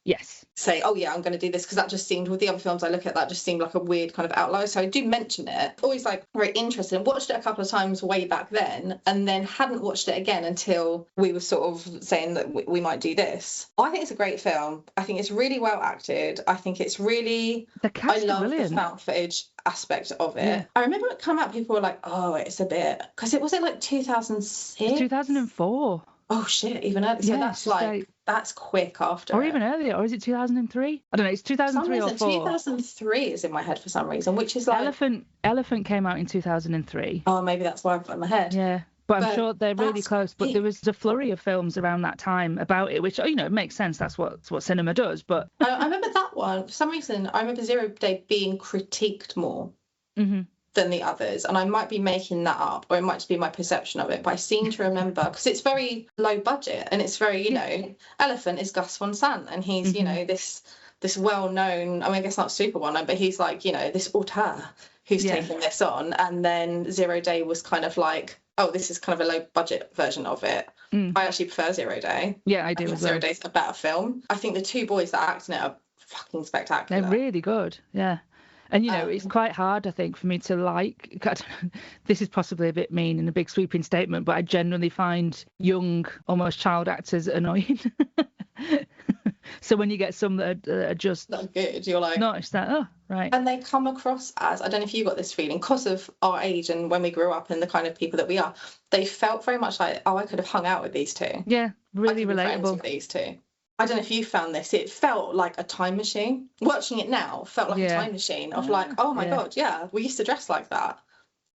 B: say, oh yeah, I'm going to do this, because that just seemed, with the other films I look at, that just seemed like a weird kind of outlier. So I do mention it, always like very interested. Watched it a couple of times way back then, and then hadn't watched it again until we were sort of saying that we might do this. I think it's a great film. I think it's really well acted. I think it's really, I love brilliant. The found footage aspect of it. Yeah. I remember it come out, people were like, oh, it's a bit, because it was like 2006?
A: 2004.
B: Oh shit, even earlier. So that's that's quick after.
A: Or even earlier, or is it 2003? I don't know, it's 2003 or 4.
B: 2003 is in my head for some reason, which is like...
A: Elephant came out in 2003.
B: Oh, maybe that's why I've got in my head.
A: Yeah. But I'm sure they're really close. But there was a flurry of films around that time about it, which, it makes sense. That's what cinema does. But
B: I remember that one. For some reason, I remember Zero Day being critiqued more than the others. And I might be making that up, or it might just be my perception of it. But I seem to remember, because it's very low budget and it's very, Elephant is Gus Van Sant. And he's, this well-known, I guess not super well-known, but he's like, this auteur who's taking this on. And then Zero Day was kind of like, oh, this is kind of a low budget version of it. I actually prefer Zero Day.
A: Yeah, I do.
B: I think Zero Day is a better film. I think the two boys that act in it are fucking spectacular.
A: They're really good. Yeah. And, it's quite hard, I think, for me to like, I don't know, this is possibly a bit mean and a big sweeping statement, but I generally find young, almost child actors annoying. So when you get some that are just
B: not good, you're like,
A: no, it's that, oh, right.
B: And they come across as, I don't know if you got this feeling, because of our age and when we grew up and the kind of people that we are, they felt very much like, oh, I could have hung out with these two.
A: Yeah, really
B: I could be friends
A: relatable.
B: with these two. I don't know if you found this. It felt like a time machine. Watching it now felt like a time machine of like, oh my God, we used to dress like that.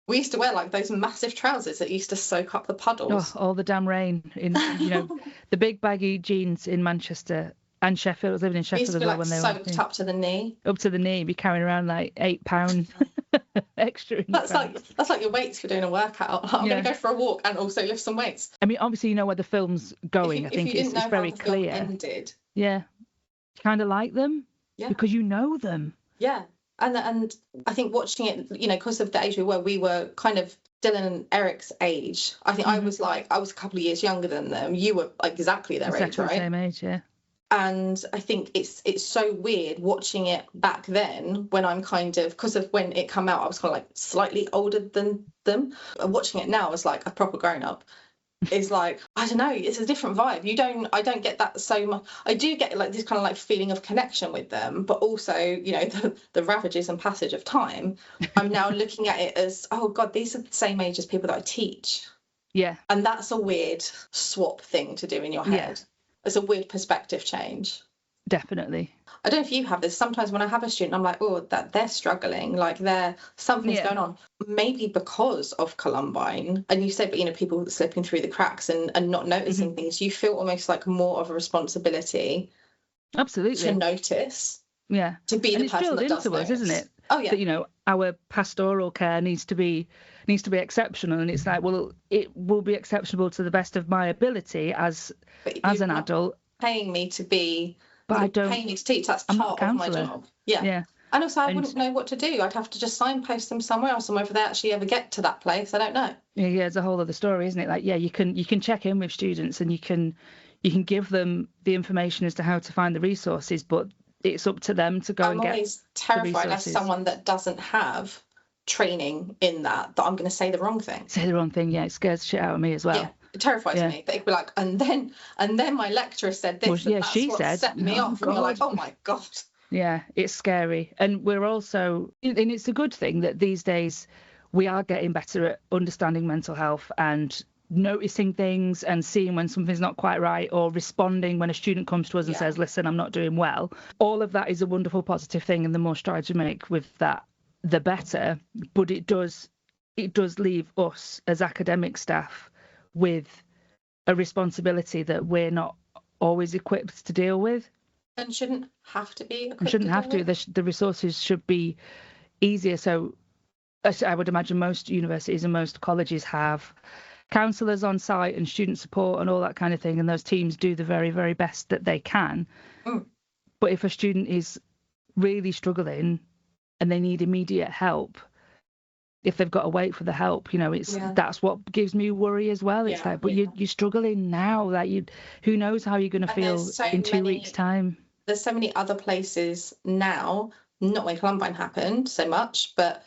B: We used to wear like those massive trousers that used to soak up the puddles.
A: Oh, all the damn rain in, the big baggy jeans in Manchester and Sheffield. I was living in Sheffield as well when they were
B: soaked up to the knee.
A: Up to the knee, be carrying around like 8 pounds extra.
B: That's like your weights for doing a workout. I'm going to go for a walk and also lift some weights.
A: I mean, obviously, where the film's going. I think it's very clear.
B: Ended.
A: Yeah, kind of like them. Yeah, because you know them.
B: Yeah, and I think watching it, because of the age we were kind of Dylan and Eric's age. I think I was a couple of years younger than them. You were exactly their age, right?
A: The same age, yeah.
B: And I think it's so weird watching it back then when I'm kind of, because of when it came out, I was kind of like slightly older than them. Watching it now as like a proper grown up is like, I don't know, it's a different vibe. I don't get that so much. I do get like this kind of like feeling of connection with them, but also, the ravages and passage of time. I'm now looking at it as, oh God, these are the same age as people that I teach.
A: Yeah. And
B: that's a weird swap thing to do in your head. Yeah. It's a weird perspective change.
A: Definitely.
B: I don't know if you have this. Sometimes when I have a student, I'm like, oh, that they're struggling, like something's going on. Maybe because of Columbine. And you said, but people slipping through the cracks and not noticing things. You feel almost like more of a responsibility.
A: Absolutely.
B: To notice.
A: Yeah.
B: To be the person that does
A: us, isn't it?
B: Oh yeah.
A: That, our pastoral care needs to be exceptional, and it's like, well, it will be exceptional to the best of my ability as an adult.
B: Paying me to be,
A: but I don't.
B: Paying me to teach. That's part of my job. Yeah. Yeah. And also, I wouldn't know what to do. I'd have to just signpost them somewhere else, and whether they actually ever get to that place, I don't know.
A: Yeah, it's a whole other story, isn't it? Like, yeah, you can check in with students, and you can give them the information as to how to find the resources, but it's up to them to go and get. I'm always
B: terrified as someone that doesn't have training in that I'm going to say the wrong thing.
A: Yeah, it scares the shit out of me as well.
B: Yeah, it terrifies me. They'd be like, and then my lecturer said this.
A: Well, yeah, she said,
B: set me off. And you're like, oh my God.
A: Yeah, it's scary. And we're also, and it's a good thing that these days we are getting better at understanding mental health and noticing things and seeing when something's not quite right, or responding when a student comes to us and says, listen, I'm not doing well. All of that is a wonderful positive thing, and the more strides we make with that, the better. But it does leave us as academic staff with a responsibility that we're not always equipped to deal with.
B: And shouldn't have to be.
A: The resources should be easier. So I would imagine most universities and most colleges have counsellors on site and student support and all that kind of thing, and those teams do the very, very best that they can. But if a student is really struggling and they need immediate help, if they've got to wait for the help, that's what gives me worry as well. It's you're struggling now, who knows how you're going to feel in 2 weeks' time.
B: There's so many other places now, not when Columbine happened so much, but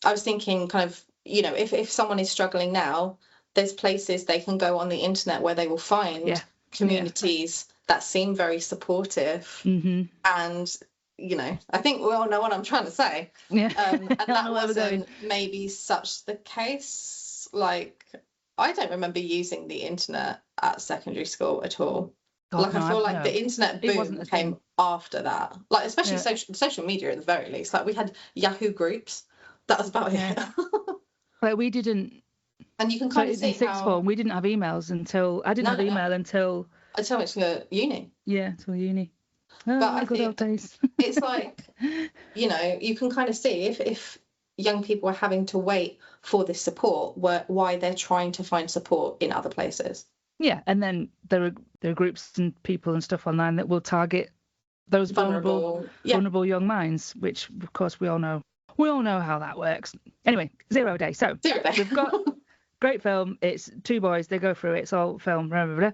B: I was thinking kind of, if someone is struggling now, there's places they can go on the internet where they will find communities that seem very supportive. And, I think we all know what I'm trying to say.
A: Yeah.
B: And that wasn't maybe such the case, like I don't remember using the internet at secondary school at all.
A: God,
B: I feel like the internet boom came after that. Like, especially social media at the very least. Like, we had Yahoo groups. That was about it.
A: Like, we didn't.
B: And you can kind of see
A: in sixth form, we didn't have emails until I didn't have email until
B: I went to uni.
A: Yeah, till uni. Oh,
B: but I
A: good old days.
B: It's like, you know, you can kind of see if young people are having to wait for this support, why they're trying to find support in other places.
A: Yeah, and then there are groups and people and stuff online that will target those vulnerable young minds, which of course we all know how that works. Anyway, 0 Day. So we've got great film. It's two boys. They go through it. It's all film. Blah, blah, blah.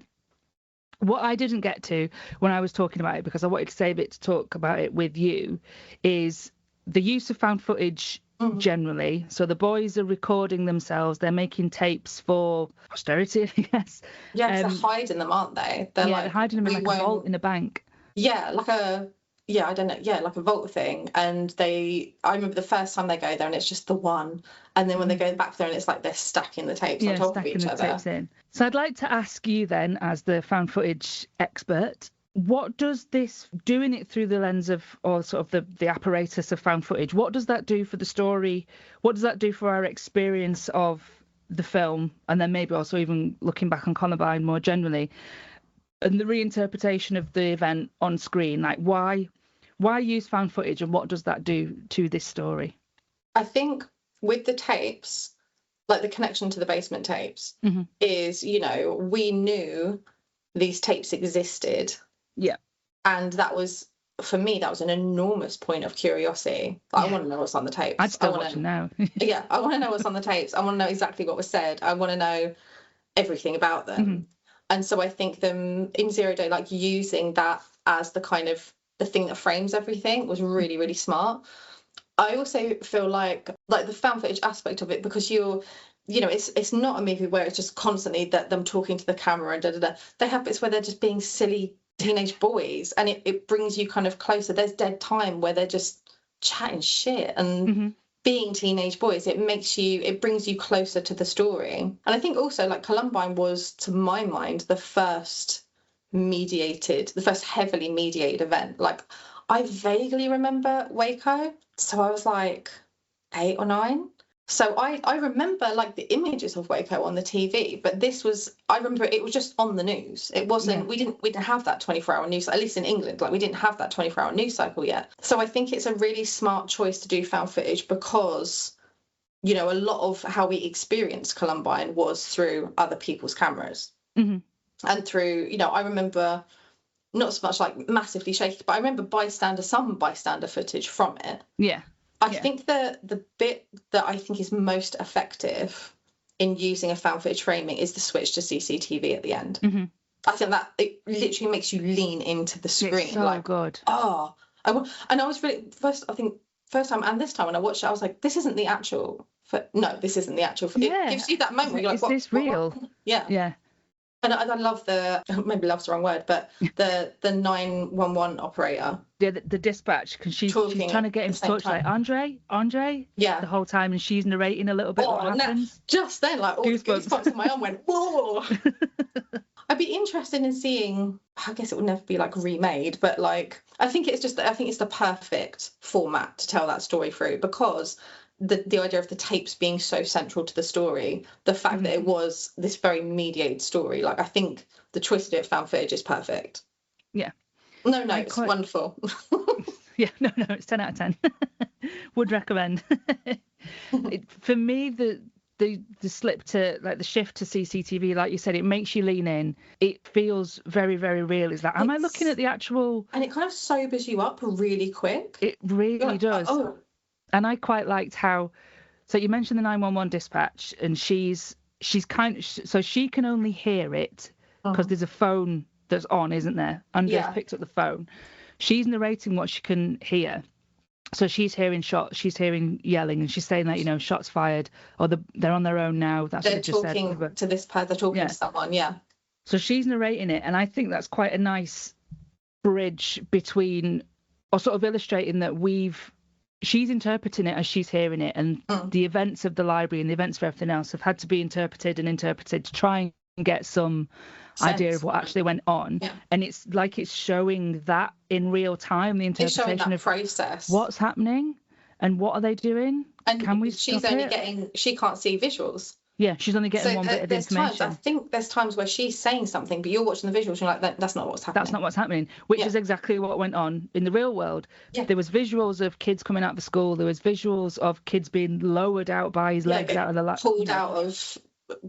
A: What I didn't get to when I was talking about it, because I wanted to save it to talk about it with you, is the use of found footage generally. So the boys are recording themselves. They're making tapes for posterity, I guess.
B: Yeah, they're hiding them, aren't they?
A: They're hiding them in like a vault in a bank.
B: Yeah, like I don't know. Yeah, like a vault thing. And I remember the first time they go there and it's just the one. And then when they go back there and it's like they're stacking the tapes on top of each other. Tapes in.
A: So I'd like to ask you then, as the found footage expert, what does this, doing it through the lens of, or sort of the apparatus of found footage, what does that do for the story? What does that do for our experience of the film? And then maybe also even looking back on Columbine more generally, and the reinterpretation of the event on screen, like why use found footage and what does that do to this story?
B: I think with the tapes, like the connection to the basement tapes is, you know, we knew these tapes existed.
A: Yeah.
B: And that was, for me, that was an enormous point of curiosity. Like, I want to know what's on the tapes.
A: I'd still watch them now.
B: Yeah, I want to know what's on the tapes. I want to know exactly what was said. I want to know everything about them. And so I think them in 0 Day, like using that as the kind of the thing that frames everything was really, really smart. I also feel like the found footage aspect of it, because it's not a movie where it's just constantly that them talking to the camera and da-da-da. They have bits where they're just being silly teenage boys, and it brings you kind of closer. There's dead time where they're just chatting shit and being teenage boys. It brings you closer to the story. And I think also, like, Columbine was, to my mind, the first heavily mediated event. Like, I vaguely remember Waco, so I was like 8 or 9. So I remember like the images of Waco on the TV, but I remember it was just on the news. It wasn't, we didn't have that 24-hour news, at least in England, like we didn't have that 24-hour news cycle yet. So I think it's a really smart choice to do found footage, because, you know, a lot of how we experienced Columbine was through other people's cameras. And through, you know, I remember not so much like massively shaky, but I remember some bystander footage from it.
A: Yeah.
B: I think the bit that I think is most effective in using a found footage framing is the switch to CCTV at the end. I think that it literally makes you lean into the screen.
A: It's so good.
B: And I was really first time and this time when I watched it, I was like, this isn't the actual. This isn't the actual.
A: Yeah.
B: It gives you that moment where you're like,
A: is this real?
B: Yeah.
A: Yeah.
B: And I love maybe love's the wrong word, but the 911 operator.
A: Yeah, the dispatch, because she's trying to get him to talk, like, Andre.
B: Yeah.
A: The whole time, and she's narrating a little bit what happens.
B: Just then, like, all the goosebumps in my arm went, whoa. I'd be interested in seeing, I guess it will never be like remade, but like, I think it's the perfect format to tell that story through, because the idea of the tapes being so central to the story, the fact that it was this very mediated story, like, I think the choice to do it found footage is perfect.
A: Yeah.
B: No, it's wonderful.
A: Yeah, no, it's 10 out of 10. Would recommend. For me, the slip to, like, the shift to CCTV, like you said, it makes you lean in. It feels very, very real. It's like, am I looking at the actual... And
B: it kind of sobers you up really quick.
A: It really does.
B: Oh.
A: And I quite liked how, so you mentioned the 911 dispatch, and she's kind of, so she can only hear it because there's a phone that's on, isn't there? Andre's picked up the phone. She's narrating what she can hear. So she's hearing shots, she's hearing yelling, and she's saying that, you know, shots fired, or they're on their own now. That's what they just said.
B: They're talking to this person, they're talking to someone, yeah.
A: So she's narrating it, and I think that's quite a nice bridge between, or sort of illustrating that we've she's interpreting it as she's hearing it, and the events of the library and the events of everything else have had to be interpreted to try and get some idea of what actually went on.
B: Yeah.
A: And it's like it's showing that in real time, the interpretation of
B: process,
A: what's happening and what are they doing, and can we
B: she's only getting, she can't see visuals.
A: Yeah, she's only getting one bit of information.
B: I think there's times where she's saying something, but you're watching the visuals and you're like, that's not what's happening.
A: That's not what's happening, which is exactly what went on in the real world. Yeah. There was visuals of kids coming out of the school. There was visuals of kids being lowered out by his legs out of the
B: pulled out of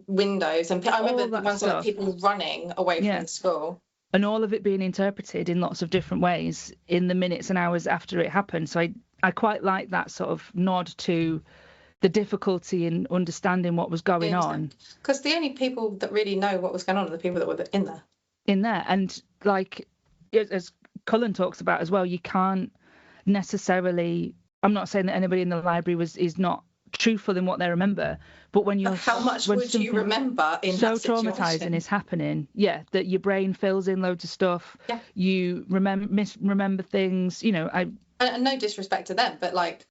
B: windows. And I remember the ones like people running away from the school.
A: And all of it being interpreted in lots of different ways in the minutes and hours after it happened. So I quite like that sort of nod to the difficulty in understanding what was going on.
B: Because the only people that really know what was going on are the people that were in there. And
A: like, as Cullen talks about as well, you can't necessarily, I'm not saying that anybody in the library is not truthful in what they remember, but when you're
B: how much would you remember in
A: so
B: that situation?
A: Traumatizing is happening, that your brain fills in loads of stuff, you remember things,
B: and no disrespect to them, but like,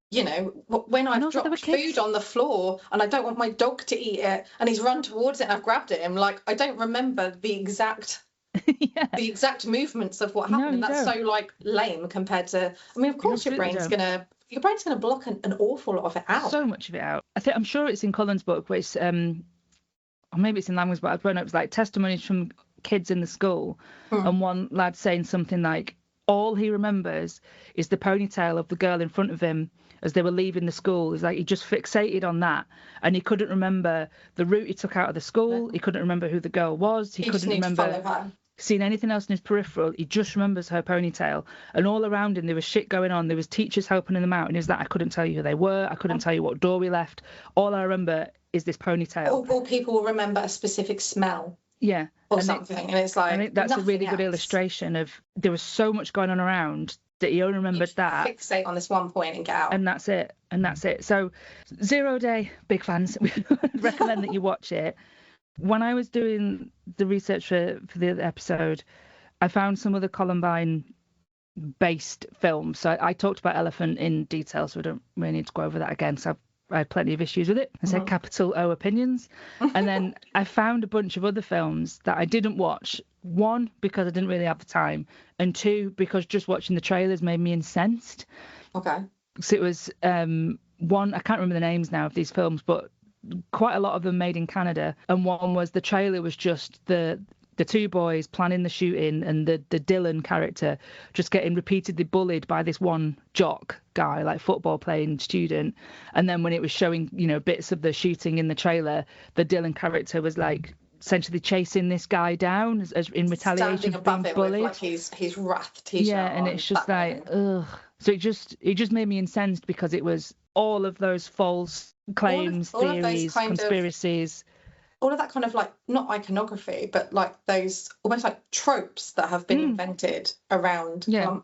B: when I've dropped food on the floor and I don't want my dog to eat it and he's run towards it and I've grabbed it, I'm like, I don't remember the exact the exact movements of what happened. And that's so like lame compared to, of course your brain's gonna block an awful lot of it out.
A: So much of it out. I'm sure it's in Cullen's book, where it's or maybe it's in Langdon's, but I've grown up with like testimonies from kids in the school, and one lad saying something like, all he remembers is the ponytail of the girl in front of him as they were leaving the school. It's like he just fixated on that, and he couldn't remember the route he took out of the school. He couldn't remember who the girl was. He couldn't remember seeing anything else in his peripheral. He just remembers her ponytail, and all around him there was shit going on. There was teachers helping him out, and he was like, I couldn't tell you who they were. I couldn't tell you what door we left. All I remember is this ponytail.
B: Or people will remember a specific smell.
A: Yeah.
B: Or something. And it's like,
A: I think that's a really good illustration of, there was so much going on around that he only remembered that.
B: Fixate on this one point and get out.
A: And that's it. So 0 Day, big fans. We recommend that you watch it. When I was doing the research for the other episode, I found some other Columbine based films. So I talked about Elephant in detail, so we don't really need to go over that again. So I had plenty of issues with it. I said capital O opinions. And then I found a bunch of other films that I didn't watch. One, because I didn't really have the time. And two, because just watching the trailers made me incensed.
B: Okay.
A: So it was one, I can't remember the names now of these films, but quite a lot of them made in Canada. And one was, the trailer was just the two boys planning the shooting, and the Dylan character just getting repeatedly bullied by this one jock guy, like football playing student. And then when it was showing, bits of the shooting in the trailer, the Dylan character was like essentially chasing this guy down as in retaliation for being bullied.
B: Like he's wrathed.
A: And it's just like, ugh. So it just made me incensed, because it was all of those false claims, theories, conspiracies.
B: All of that kind of like, not iconography, but like those almost like tropes that have been invented around.
A: Yeah.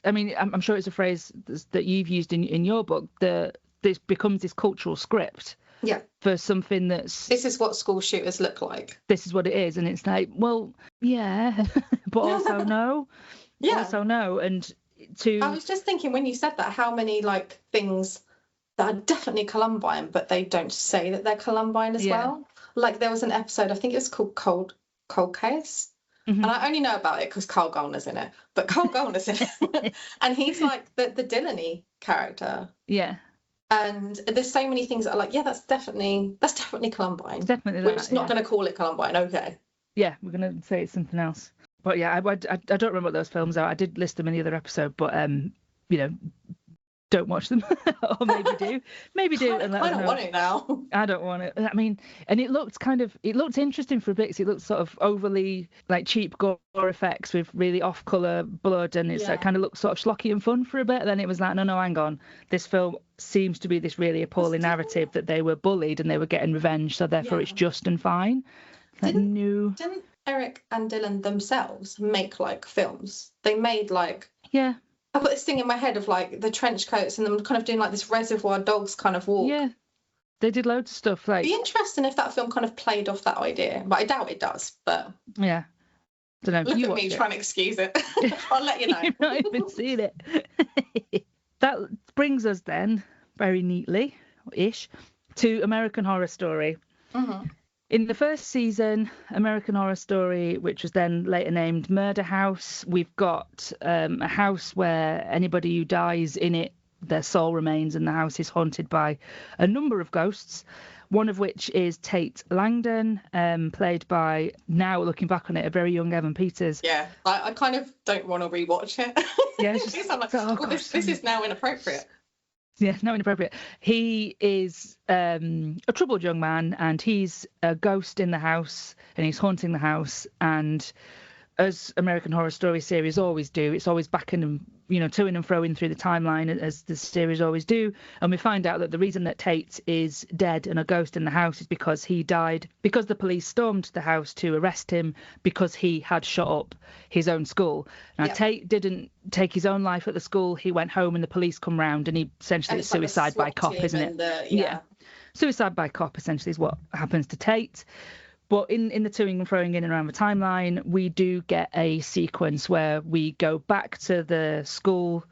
A: I'm sure it's a phrase that you've used in your book, this becomes this cultural script.
B: Yeah.
A: For something that's...
B: This is what school shooters look like.
A: This is what it is. And it's like, well, yeah, but also no.
B: Yeah.
A: Also no. And
B: I was just thinking when you said that, how many like things that are definitely Columbine, but they don't say that they're Columbine as well. Like there was an episode, I think it was called Cold Case. And I only know about it because Carl Gollner's in it. But Carl Gollner's in it. And he's like the Dylan-y character.
A: Yeah.
B: And there's so many things that are like, yeah, that's definitely Columbine.
A: Definitely
B: We're just not going to call it Columbine, okay.
A: Yeah, we're going to say it's something else. But yeah, I don't remember what those films are. I did list them in the other episode, but don't watch them. Or maybe do.
B: I don't want it now.
A: I don't want it. I mean, and it looked interesting for a bit. It looked sort of overly like cheap gore effects with really off-color blood, and it kind of looked sort of schlocky and fun for a bit. Then it was like, no, hang on. This film seems to be this really appalling narrative that they were bullied and they were getting revenge, so therefore it's just and fine.
B: Didn't Eric and Dylan themselves make like films? They made like...
A: Yeah.
B: I've got this thing in my head of like the trench coats and them kind of doing like this Reservoir Dogs kind of walk.
A: Yeah, they did loads of stuff. Like,
B: it'd be interesting if that film kind of played off that idea, but I doubt it does. But
A: yeah, don't know.
B: Look at me trying to excuse it. I'll let you know.
A: You've not even seen it. That brings us then, very neatly-ish, to American Horror Story.
B: Mm-hmm.
A: In the first season, American Horror Story, which was then later named Murder House, we've got a house where anybody who dies in it, their soul remains, and the house is haunted by a number of ghosts, one of which is Tate Langdon, played by, now looking back on it, a very young Evan Peters.
B: Yeah, I kind of don't want to rewatch it.
A: Yeah, it's just,
B: I'm like, this is now inappropriate.
A: Yeah, no, inappropriate. He is a troubled young man, and he's a ghost in the house, and he's haunting the house. And as American Horror Story series always do, it's always backing and, to and fro through the timeline, as the series always do. And we find out that the reason that Tate is dead and a ghost in the house is because he died, because the police stormed the house to arrest him because he had shot up his own school. Now,
B: Yep.
A: Tate didn't take his own life at the school. He went home and the police come round, and he essentially it's suicide by cop, isn't it?
B: Yeah.
A: Suicide by cop essentially is what happens to Tate. But in the toing and froing in and around the timeline, we do get a sequence where we go back to the school.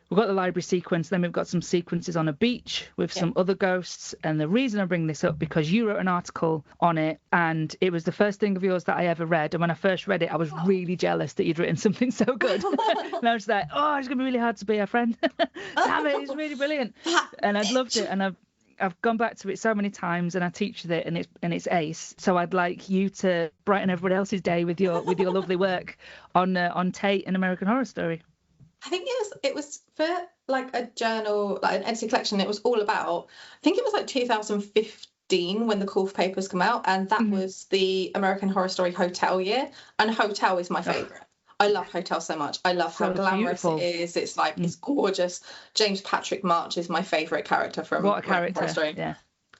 A: We've got the library sequence, then we've got some sequences on a beach with some other ghosts. And the reason I bring this up, because you wrote an article on it, and it was the first thing of yours that I ever read. And when I first read it, I was really jealous that you'd written something so good. And I was like, oh, it's going to be really hard to be a friend. Damn it, it's really brilliant. And I'd loved it. And I've gone back to it so many times, and I teach with it, and it's ace. So I'd like you to brighten everybody else's day with your lovely work on Tate and American Horror Story.
B: I think it was for like a journal, like an essay collection. It was all about, I think it was like 2015 when the call for papers come out, and that was the American Horror Story Hotel year. And Hotel is my favourite. I love Hotel so much. I love how glamorous beautiful. It is. It's like it's gorgeous. James Patrick March is my favourite character from
A: what a character.
B: Horror Story.
A: Yeah.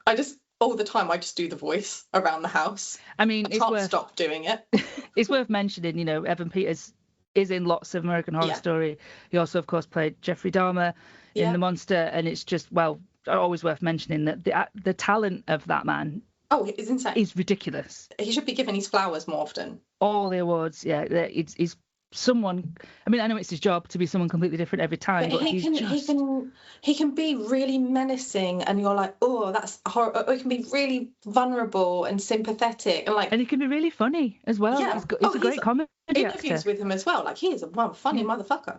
B: I just all the time I just do the voice around the house.
A: I mean,
B: I can't stop doing it.
A: It's worth mentioning, Evan Peters is in lots of American Horror Story. He also, of course, played Jeffrey Dahmer in The Monster, and it's just always worth mentioning that the talent of that man.
B: Oh, it's insane.
A: He's ridiculous.
B: He should be given his flowers more often.
A: All the awards, it's someone. I mean, I know it's his job to be someone completely different every time, but he
B: can be really menacing, and you're like, oh, that's horrible. Or he can be really vulnerable and sympathetic, and he
A: can be really funny as well.
B: Yeah.
A: He's a great comedy
B: interviews
A: actor.
B: with him as well. Like, he is a funny motherfucker.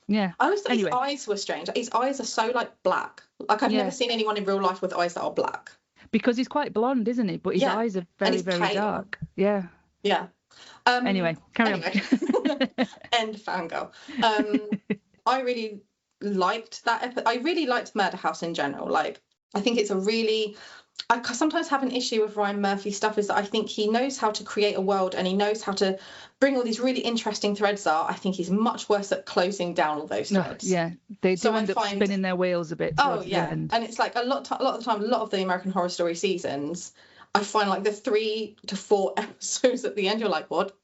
A: Yeah.
B: I always thought his eyes were strange. His eyes are so like black. Like, I've never seen anyone in real life with eyes that are black.
A: Because he's quite blonde, isn't he? But his eyes are very, very pale. Dark. Yeah.
B: Yeah.
A: Anyway, carry on.
B: End fangirl. I really liked that episode. I really liked Murder House in general. Like, I think it's I sometimes have an issue with Ryan Murphy stuff, is that I think he knows how to create a world, and he knows how to bring all these really interesting threads out. I think he's much worse at closing down all those threads.
A: They do end up spinning their wheels a bit.
B: Oh, yeah. And it's like a lot of the time, a lot of the American Horror Story seasons, I find like the 3 to 4 episodes at the end, you're like, what?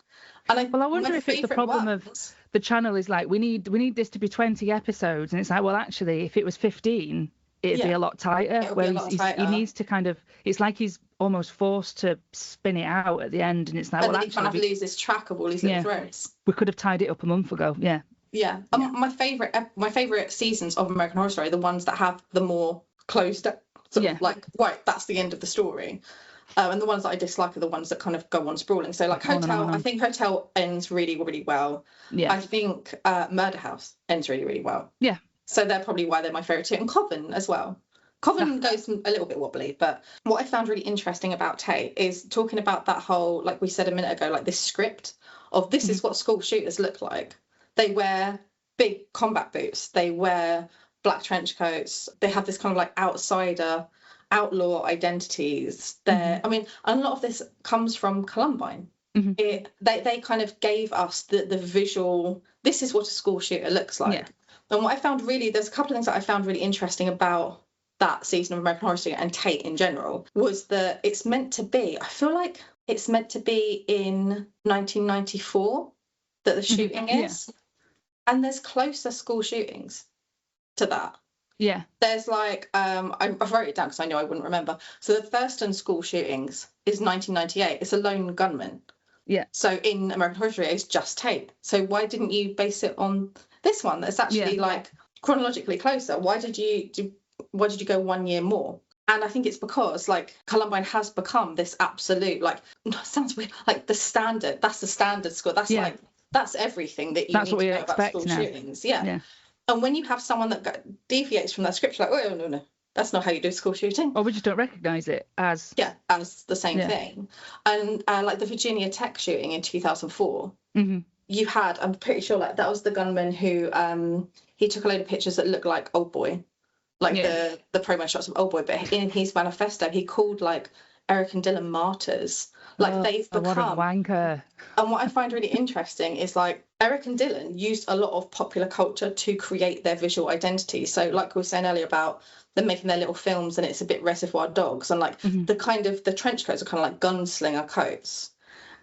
B: And
A: I wonder if it's the problem of the channel is like, we need this to be 20 episodes, and it's like, well, actually, if it was 15, it'd be a lot tighter. He needs to kind of, it's like he's almost forced to spin it out at the end, and it's like,
B: and then he kind of loses track of all his little threads.
A: We could have tied it up a month ago.
B: Yeah. My favorite seasons of American Horror Story are the ones that have the more closed up sort of like, right, that's the end of the story. And the ones that I dislike are the ones that kind of go on sprawling. So like Hotel, I think Hotel ends really, really well. Yeah. I think Murder House ends really, really well.
A: Yeah.
B: So they're probably why they're my favourite too. And Coven as well. Coven goes a little bit wobbly, but what I found really interesting about Tate is talking about that whole, like we said a minute ago, like this script of this is what school shooters look like. They wear big combat boots. They wear black trench coats. They have this kind of like outsider, outlaw identities. I mean, a lot of this comes from Columbine. They kind of gave us the visual, this is what a school shooter looks like. And what I found there's a couple of things that I found really interesting about that season of American Horror Story and Tate in general, was that it's meant to be, I feel like it's meant to be in 1994 that the shooting is. And there's closer school shootings to that.
A: Yeah.
B: There's like, I wrote it down because I know I wouldn't remember. So the Thurston school shootings is 1998. It's a lone gunman.
A: Yeah.
B: So in American Horror Story, it's just Tate. So why didn't you base it on this one that's actually like chronologically closer. Why did you go 1 year more? And I think it's because, like, Columbine has become this absolute, like, sounds weird, like the standard. That's the standard school. That's like, that's everything that you need to know about school shootings. Yeah. And when you have someone that deviates from that scripture, like, oh, no, that's not how you do a school shooting.
A: Or we just don't recognise it as...
B: Yeah, as the same thing. And like the Virginia Tech shooting in 2004, you had, I'm pretty sure, like, that was the gunman who, he took a load of pictures that looked like Old Boy. Like the promo shots of Old Boy, but in his manifesto, he called, like, Eric and Dylan martyrs. Like, they've become...
A: What a wanker.
B: And what I find really interesting is, like, Eric and Dylan used a lot of popular culture to create their visual identity. So, like we were saying earlier about them making their little films, and it's a bit Reservoir Dogs, and, like, the trench coats are kind of like gunslinger coats.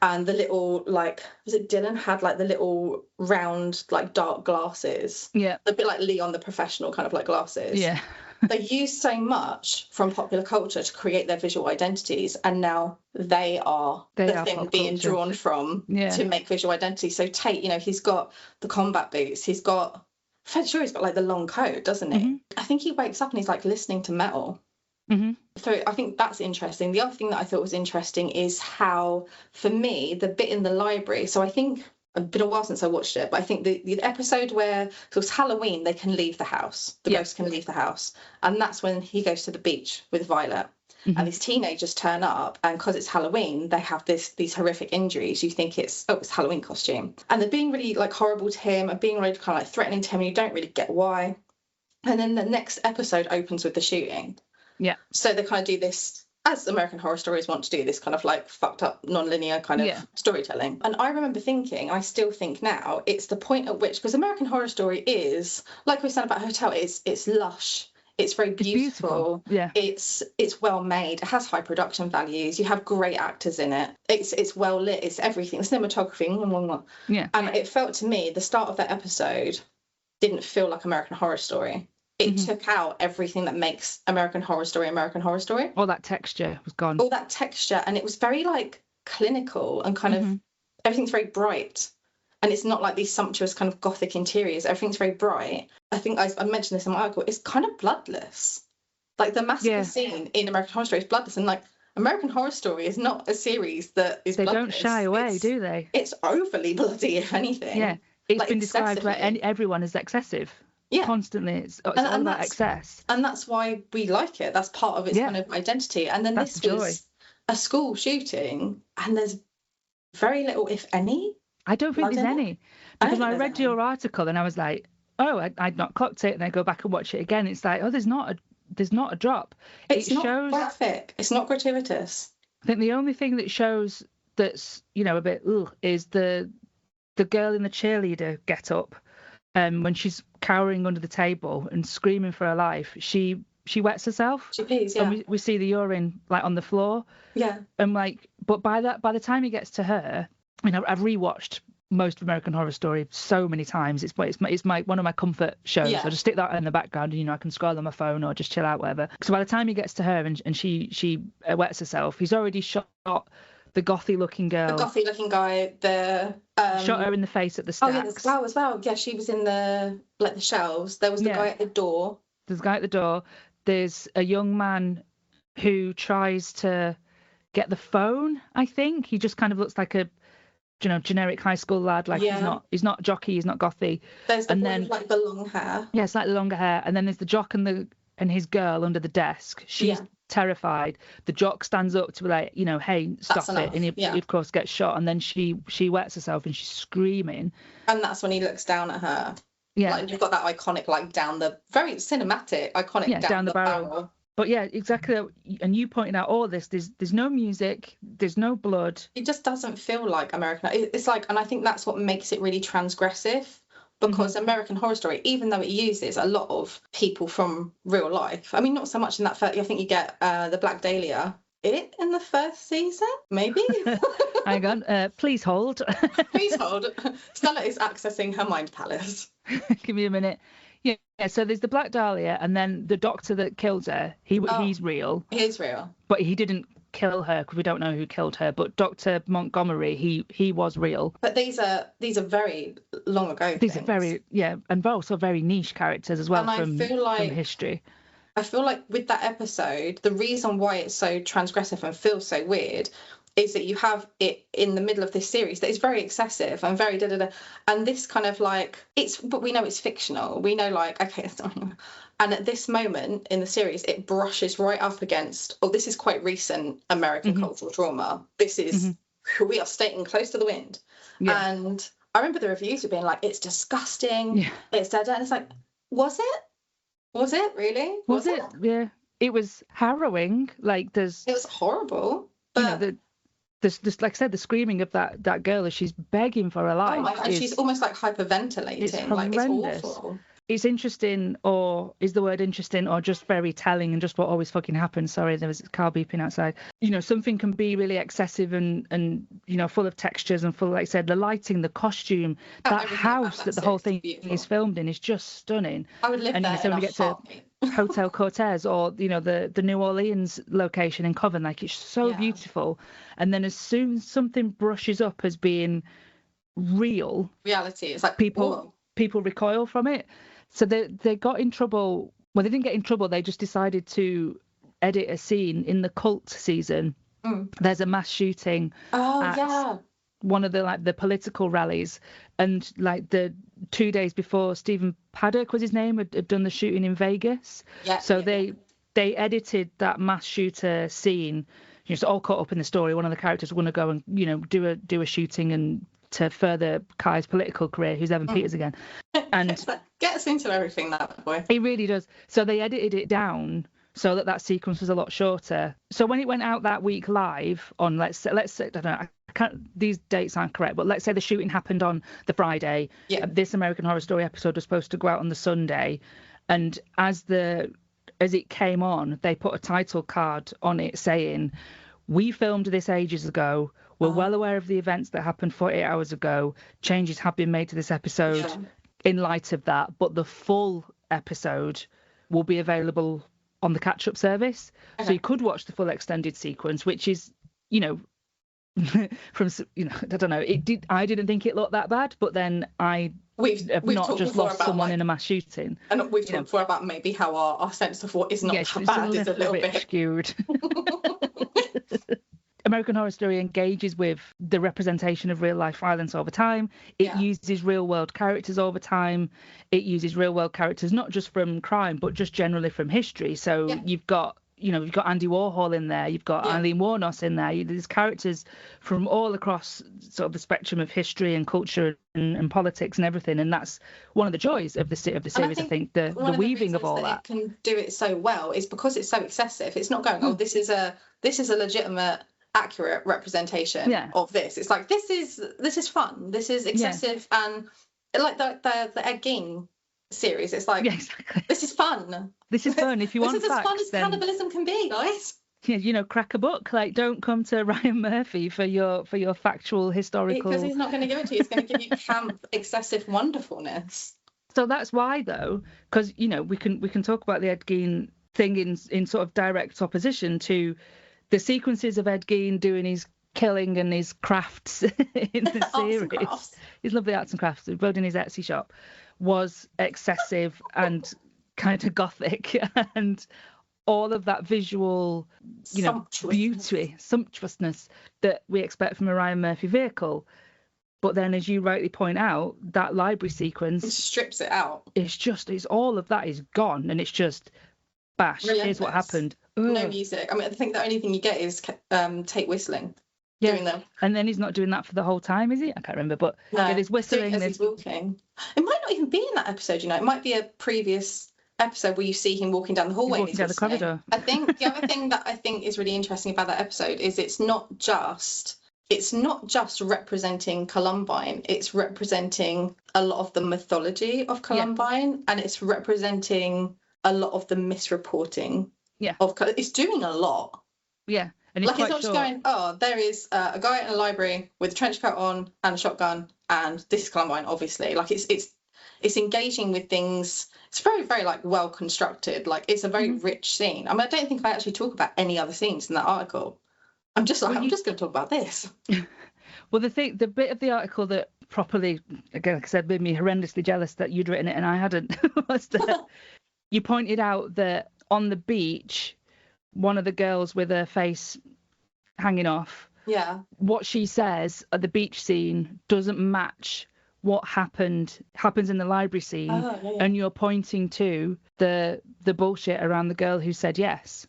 B: And the little, like, was it Dylan had, like, the little round, like, dark glasses. Yeah. A bit like Leon the Professional kind of, like, glasses. Yeah. They use so much from popular culture to create their visual identities, and now they are the thing being drawn from to make visual identity. So Tate, you know, he's got the combat boots. I'm fairly sure he's got, like, the long coat, doesn't he? I think he wakes up and he's, like, listening to metal. So I think that's interesting. The other thing that I thought was interesting is how, for me, the bit in the library, so I think it's been a while since I watched it, but I think the episode where, so it's Halloween, they can leave the house, the ghost can leave the house, and that's when he goes to the beach with Violet. And these teenagers turn up, and because it's Halloween, they have these horrific injuries. You think it's Halloween costume, and they're being really, like, horrible to him and being really kind of, like, threatening to him, and you don't really get why. And then the next episode opens with the shooting. Yeah. So they kind of do this, as American Horror Stories want to do, this kind of, like, fucked up, non-linear kind of storytelling. And I remember thinking, I still think now, it's the point at which, because American Horror Story is, like we said about Hotel, it's lush. It's very beautiful. Yeah. It's well made. It has high production values. You have great actors in it. It's well lit. It's everything. The cinematography. Yeah. And it felt to me, the start of that episode didn't feel like American Horror Story. It took out everything that makes American Horror Story. All
A: that texture was gone.
B: All that texture. And it was very, like, clinical and kind of, everything's very bright. And it's not like these sumptuous kind of gothic interiors. Everything's very bright. I think I mentioned this in my article. It's kind of bloodless. Like, the massacre scene in American Horror Story is bloodless. And, like, American Horror Story is not a series that is bloodless.
A: They don't shy away, do they?
B: It's overly bloody, if anything.
A: Yeah. It's like, been described where everyone is excessive. Yeah. Constantly. It's all about excess.
B: And that's why we like it. That's part of its kind of identity. And then this was a school shooting, and there's very little, if any.
A: I don't think there's any. Because I read your article and I was like, oh, I'd not clocked it, and I go back and watch it again. It's like, oh, there's not a drop.
B: It's not graphic. It's not gratuitous.
A: I think the only thing that shows that's, you know, a bit is the girl in the cheerleader get up. When she's cowering under the table and screaming for her life, she wets herself.
B: She pees, yeah.
A: And we see the urine, like, on the floor.
B: Yeah.
A: And, like, but by the time he gets to her, I mean, I've rewatched most of American Horror Story so many times. It's my one of my comfort shows. Yeah. I just stick that in the background, and, you know, I can scroll on my phone or just chill out, whatever. So by the time he gets to her and she wets herself, he's already shot the gothy looking girl.
B: The gothy looking guy,
A: shot her in the face at the stacks.
B: Oh, yeah, there's Wow as well. Yeah, she was in the shelves. There was the guy at the door.
A: There's a guy at the door. There's a young man who tries to get the phone, I think. He just kind of looks like a, you know, generic high school lad. Like, he's not jockey, he's not gothy.
B: There's the boy with, like, the long hair.
A: Yeah, slightly longer hair. And then there's the jock and his girl under the desk. She's terrified. The jock stands up to be like, you know, hey, stop it. And he of course gets shot, and then she wets herself and she's screaming.
B: And that's when he looks down at her. Yeah. Like, you've got that iconic, like, very cinematic, iconic down the barrel.
A: But yeah, exactly. And you pointed out all this. There's no music. There's no blood.
B: It just doesn't feel like American. It's like, and I think that's what makes it really transgressive. Because American Horror Story, even though it uses a lot of people from real life, I mean, not so much in that first, I think you get the Black Dahlia in the first season, maybe?
A: Hang on, please hold.
B: Please hold. Stella is accessing her mind palace.
A: Give me a minute. Yeah, so there's the Black Dahlia, and then the doctor that kills her, he's real.
B: He is real.
A: But he didn't kill her because we don't know who killed her, but Dr. Montgomery, he was real.
B: But these are very long ago.
A: These are very, and also very niche characters as well from history.
B: I feel like with that episode, the reason why it's so transgressive and feels so weird is that you have it in the middle of this series that is very excessive and very da-da-da. And this kind of like, but we know it's fictional. We know like, okay, and at this moment in the series, it brushes right up against, this is quite recent American cultural trauma. This is, we are stating close to the wind. Yeah. And I remember the reviews were being like, it's disgusting. It's da-da. And it's like, was it? Was it really?
A: Was it? Yeah. It was harrowing. Like it
B: was horrible. But
A: there's like I said, the screaming of that girl as she's begging for her life.
B: Oh my God, and she's almost like hyperventilating.
A: It's horrendous.
B: It's awful.
A: It's interesting, or is the word interesting, or just very telling, and just what always fucking happens. Sorry, there was a car beeping outside. Something can be really excessive and full of textures and full, like I said, the lighting, the costume, that house that the whole thing is filmed in is just stunning.
B: I would live there.
A: So when we get to Hotel Cortez or the New Orleans location in Coven, like it's so beautiful. And then as soon as something brushes up as being
B: reality, it's like
A: people recoil from it. So they got in trouble. Well, they didn't get in trouble. They just decided to edit a scene in the Cult season. There's a mass shooting at one of the political rallies, and like the 2 days before, Stephen Paddock was his name, had done the shooting in Vegas. They edited that mass shooter scene. It's all caught up in the story. One of the characters want to go and do a shooting and to further Kai's political career, who's Evan Peters again. And
B: gets into everything, that boy.
A: He really does. So they edited it down so that sequence was a lot shorter. So when it went out that week live on, let's say, I don't know, these dates aren't correct, but let's say the shooting happened on the Friday. This American Horror Story episode was supposed to go out on the Sunday, and as it came on, they put a title card on it saying, "We filmed this ages ago. We're well aware of the events that happened 48 hours ago. Changes have been made to this episode in light of that, but the full episode will be available on the catch-up service." So you could watch the full extended sequence, which is, from, I don't know, I didn't think it looked that bad, but then we've not just lost someone in a mass shooting.
B: And we've talked before about maybe how our sense of what is not that bad is a little bit
A: skewed. American Horror Story engages with the representation of real life violence all the time. It uses real world characters all the time. It uses real world characters not just from crime, but just generally from history. So you've got Andy Warhol in there. You've got Eileen Wuornos in there. There's characters from all across sort of the spectrum of history and culture and politics and everything. And that's one of the joys of the series. I think the weaving of all that.
B: It can do it so well is because it's so excessive. It's not going, this is a legitimate, accurate representation of this. It's like this is fun. This is excessive and like the Ed Gein series. It's like this is fun.
A: This is fun. If you want
B: this is
A: facts,
B: as fun as cannibalism can be, guys.
A: Crack a book. Like, don't come to Ryan Murphy for your factual historical.
B: Because he's not going to give it to you. He's going to give you camp, excessive wonderfulness.
A: So that's why, though, because we can talk about the Ed Gein thing in sort of direct opposition to the sequences of Ed Gein doing his killing and his crafts in the series. His lovely arts and crafts, building his Etsy shop, was excessive and kind of gothic, and all of that visual, beauty, sumptuousness that we expect from a Ryan Murphy vehicle. But then, as you rightly point out, that library sequence,
B: it strips it out.
A: It's all of that is gone, and it's just bash. Relentless. Here's what happened. Ugh.
B: No music. I mean, I think the only thing you get is Tate whistling. Doing them.
A: And then he's not doing that for the whole time, is he? I can't remember, but there's whistling.
B: He's walking. It might not even be in that episode, It might be a previous episode where you see him walking down the hallway.
A: Walking down the corridor.
B: I think the other thing that I think is really interesting about that episode is it's not just representing Columbine, it's representing a lot of the mythology of Columbine, and it's representing a lot of the misreporting. It's doing a lot.
A: Yeah. And
B: it's not just going, there is a guy in a library with a trench coat on and a shotgun, and this is Columbine, obviously. Like it's engaging with things. It's very, very well constructed. Like it's a very rich scene. I mean, I don't think I actually talk about any other scenes in that article. I'm just going to talk about this.
A: Well, the bit of the article that properly, again, like I said, made me horrendously jealous that you'd written it and I hadn't, was that you pointed out that on the beach, one of the girls with her face hanging off, what she says at the beach scene doesn't match what happens in the library scene, and you're pointing to the bullshit around the girl who said yes.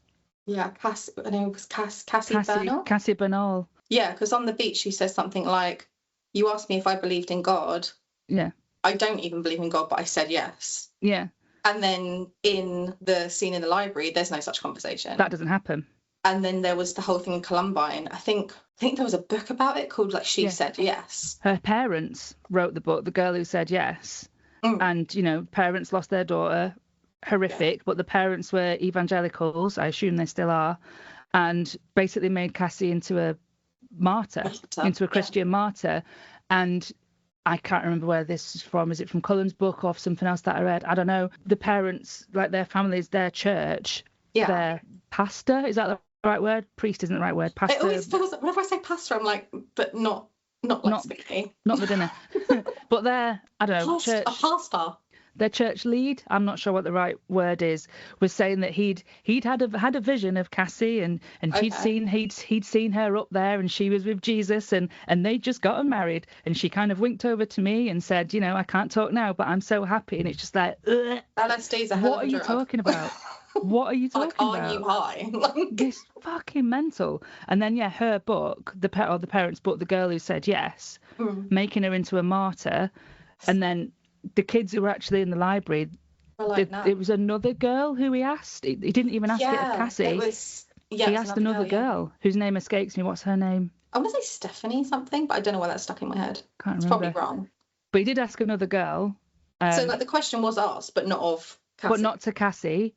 B: Yeah, her name was Cassie Bernal.
A: Cassie Bernal.
B: Yeah, because on the beach she says something like, "You asked me if I believed in God.
A: Yeah.
B: I don't even believe in God, but I said yes."
A: Yeah.
B: And then in the scene in the library, there's no such conversation.
A: That doesn't happen.
B: And then there was the whole thing in Columbine. I think there was a book about it called She Said Yes.
A: Her parents wrote the book, The Girl Who Said Yes. And, parents lost their daughter. Horrific. But the parents were evangelicals. I assume they still are. And basically made Cassie into a martyr, into a Christian martyr. And I can't remember where this is from. Is it from Cullen's book or something else that I read? I don't know. The parents, like their families, their church, their pastor, is that the right word? Priest isn't the right word. Pastor.
B: It always feels like, whenever I say pastor, I'm like, but not spaghetti.
A: Not the dinner. But their, I don't know, church.
B: A pastor.
A: Their church lead, I'm not sure what the right word is, was saying that he'd had a vision of Cassie and he'd seen her up there and she was with Jesus and they just gotten married, and she kind of winked over to me and said, I can't talk now, but I'm so happy. And it's just like,
B: LSD's a hell of a drug.
A: What are you talking about? What are you talking about?
B: Are you high?
A: It's fucking mental. And then her book, the parents' book, The Girl Who Said Yes, making her into a martyr, and then the kids who were actually in the library, it was another girl who he asked. He didn't even ask it of Cassie. He asked another girl whose name escapes me. What's her name?
B: I want to say Stephanie something, but I don't know why that's stuck in my head.
A: Can't remember.
B: It's probably wrong.
A: But he did ask another girl.
B: So the question was asked, but not of Cassie.
A: But not to Cassie.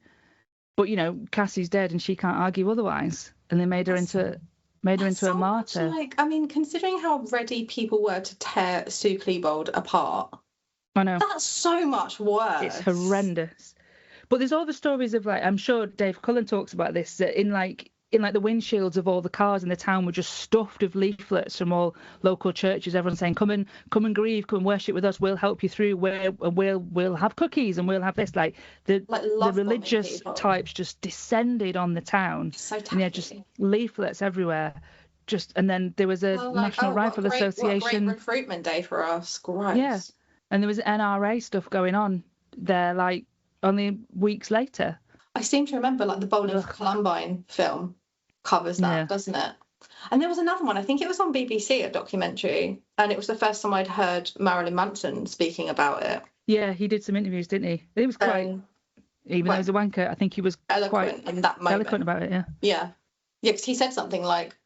A: But Cassie's dead and she can't argue otherwise. And they made her into a martyr.
B: Considering how ready people were to tear Sue Klebold apart.
A: I know.
B: That's so much worse.
A: It's horrendous. But there's all the stories of I'm sure Dave Cullen talks about this, that in the windshields of all the cars in the town were just stuffed with leaflets from all local churches. Everyone saying, come and grieve, come and worship with us. We'll help you through. We'll have cookies and we'll have this. The religious types just descended on the town.
B: So tacky.
A: And just leaflets everywhere. And then there was a National Rifle Association.
B: What a great recruitment day for us. Gross.
A: Yeah. And there was NRA stuff going on there, only weeks later.
B: I seem to remember, the Bowling for Columbine film covers that, doesn't it? And there was another one, I think it was on BBC, a documentary, and it was the first time I'd heard Marilyn Manson speaking about it.
A: Yeah, he did some interviews, didn't he? He was quite, even though he was a wanker, I think he was
B: eloquent
A: quite
B: in that moment.
A: Eloquent about it, yeah.
B: Yeah. Yeah, because he said something like,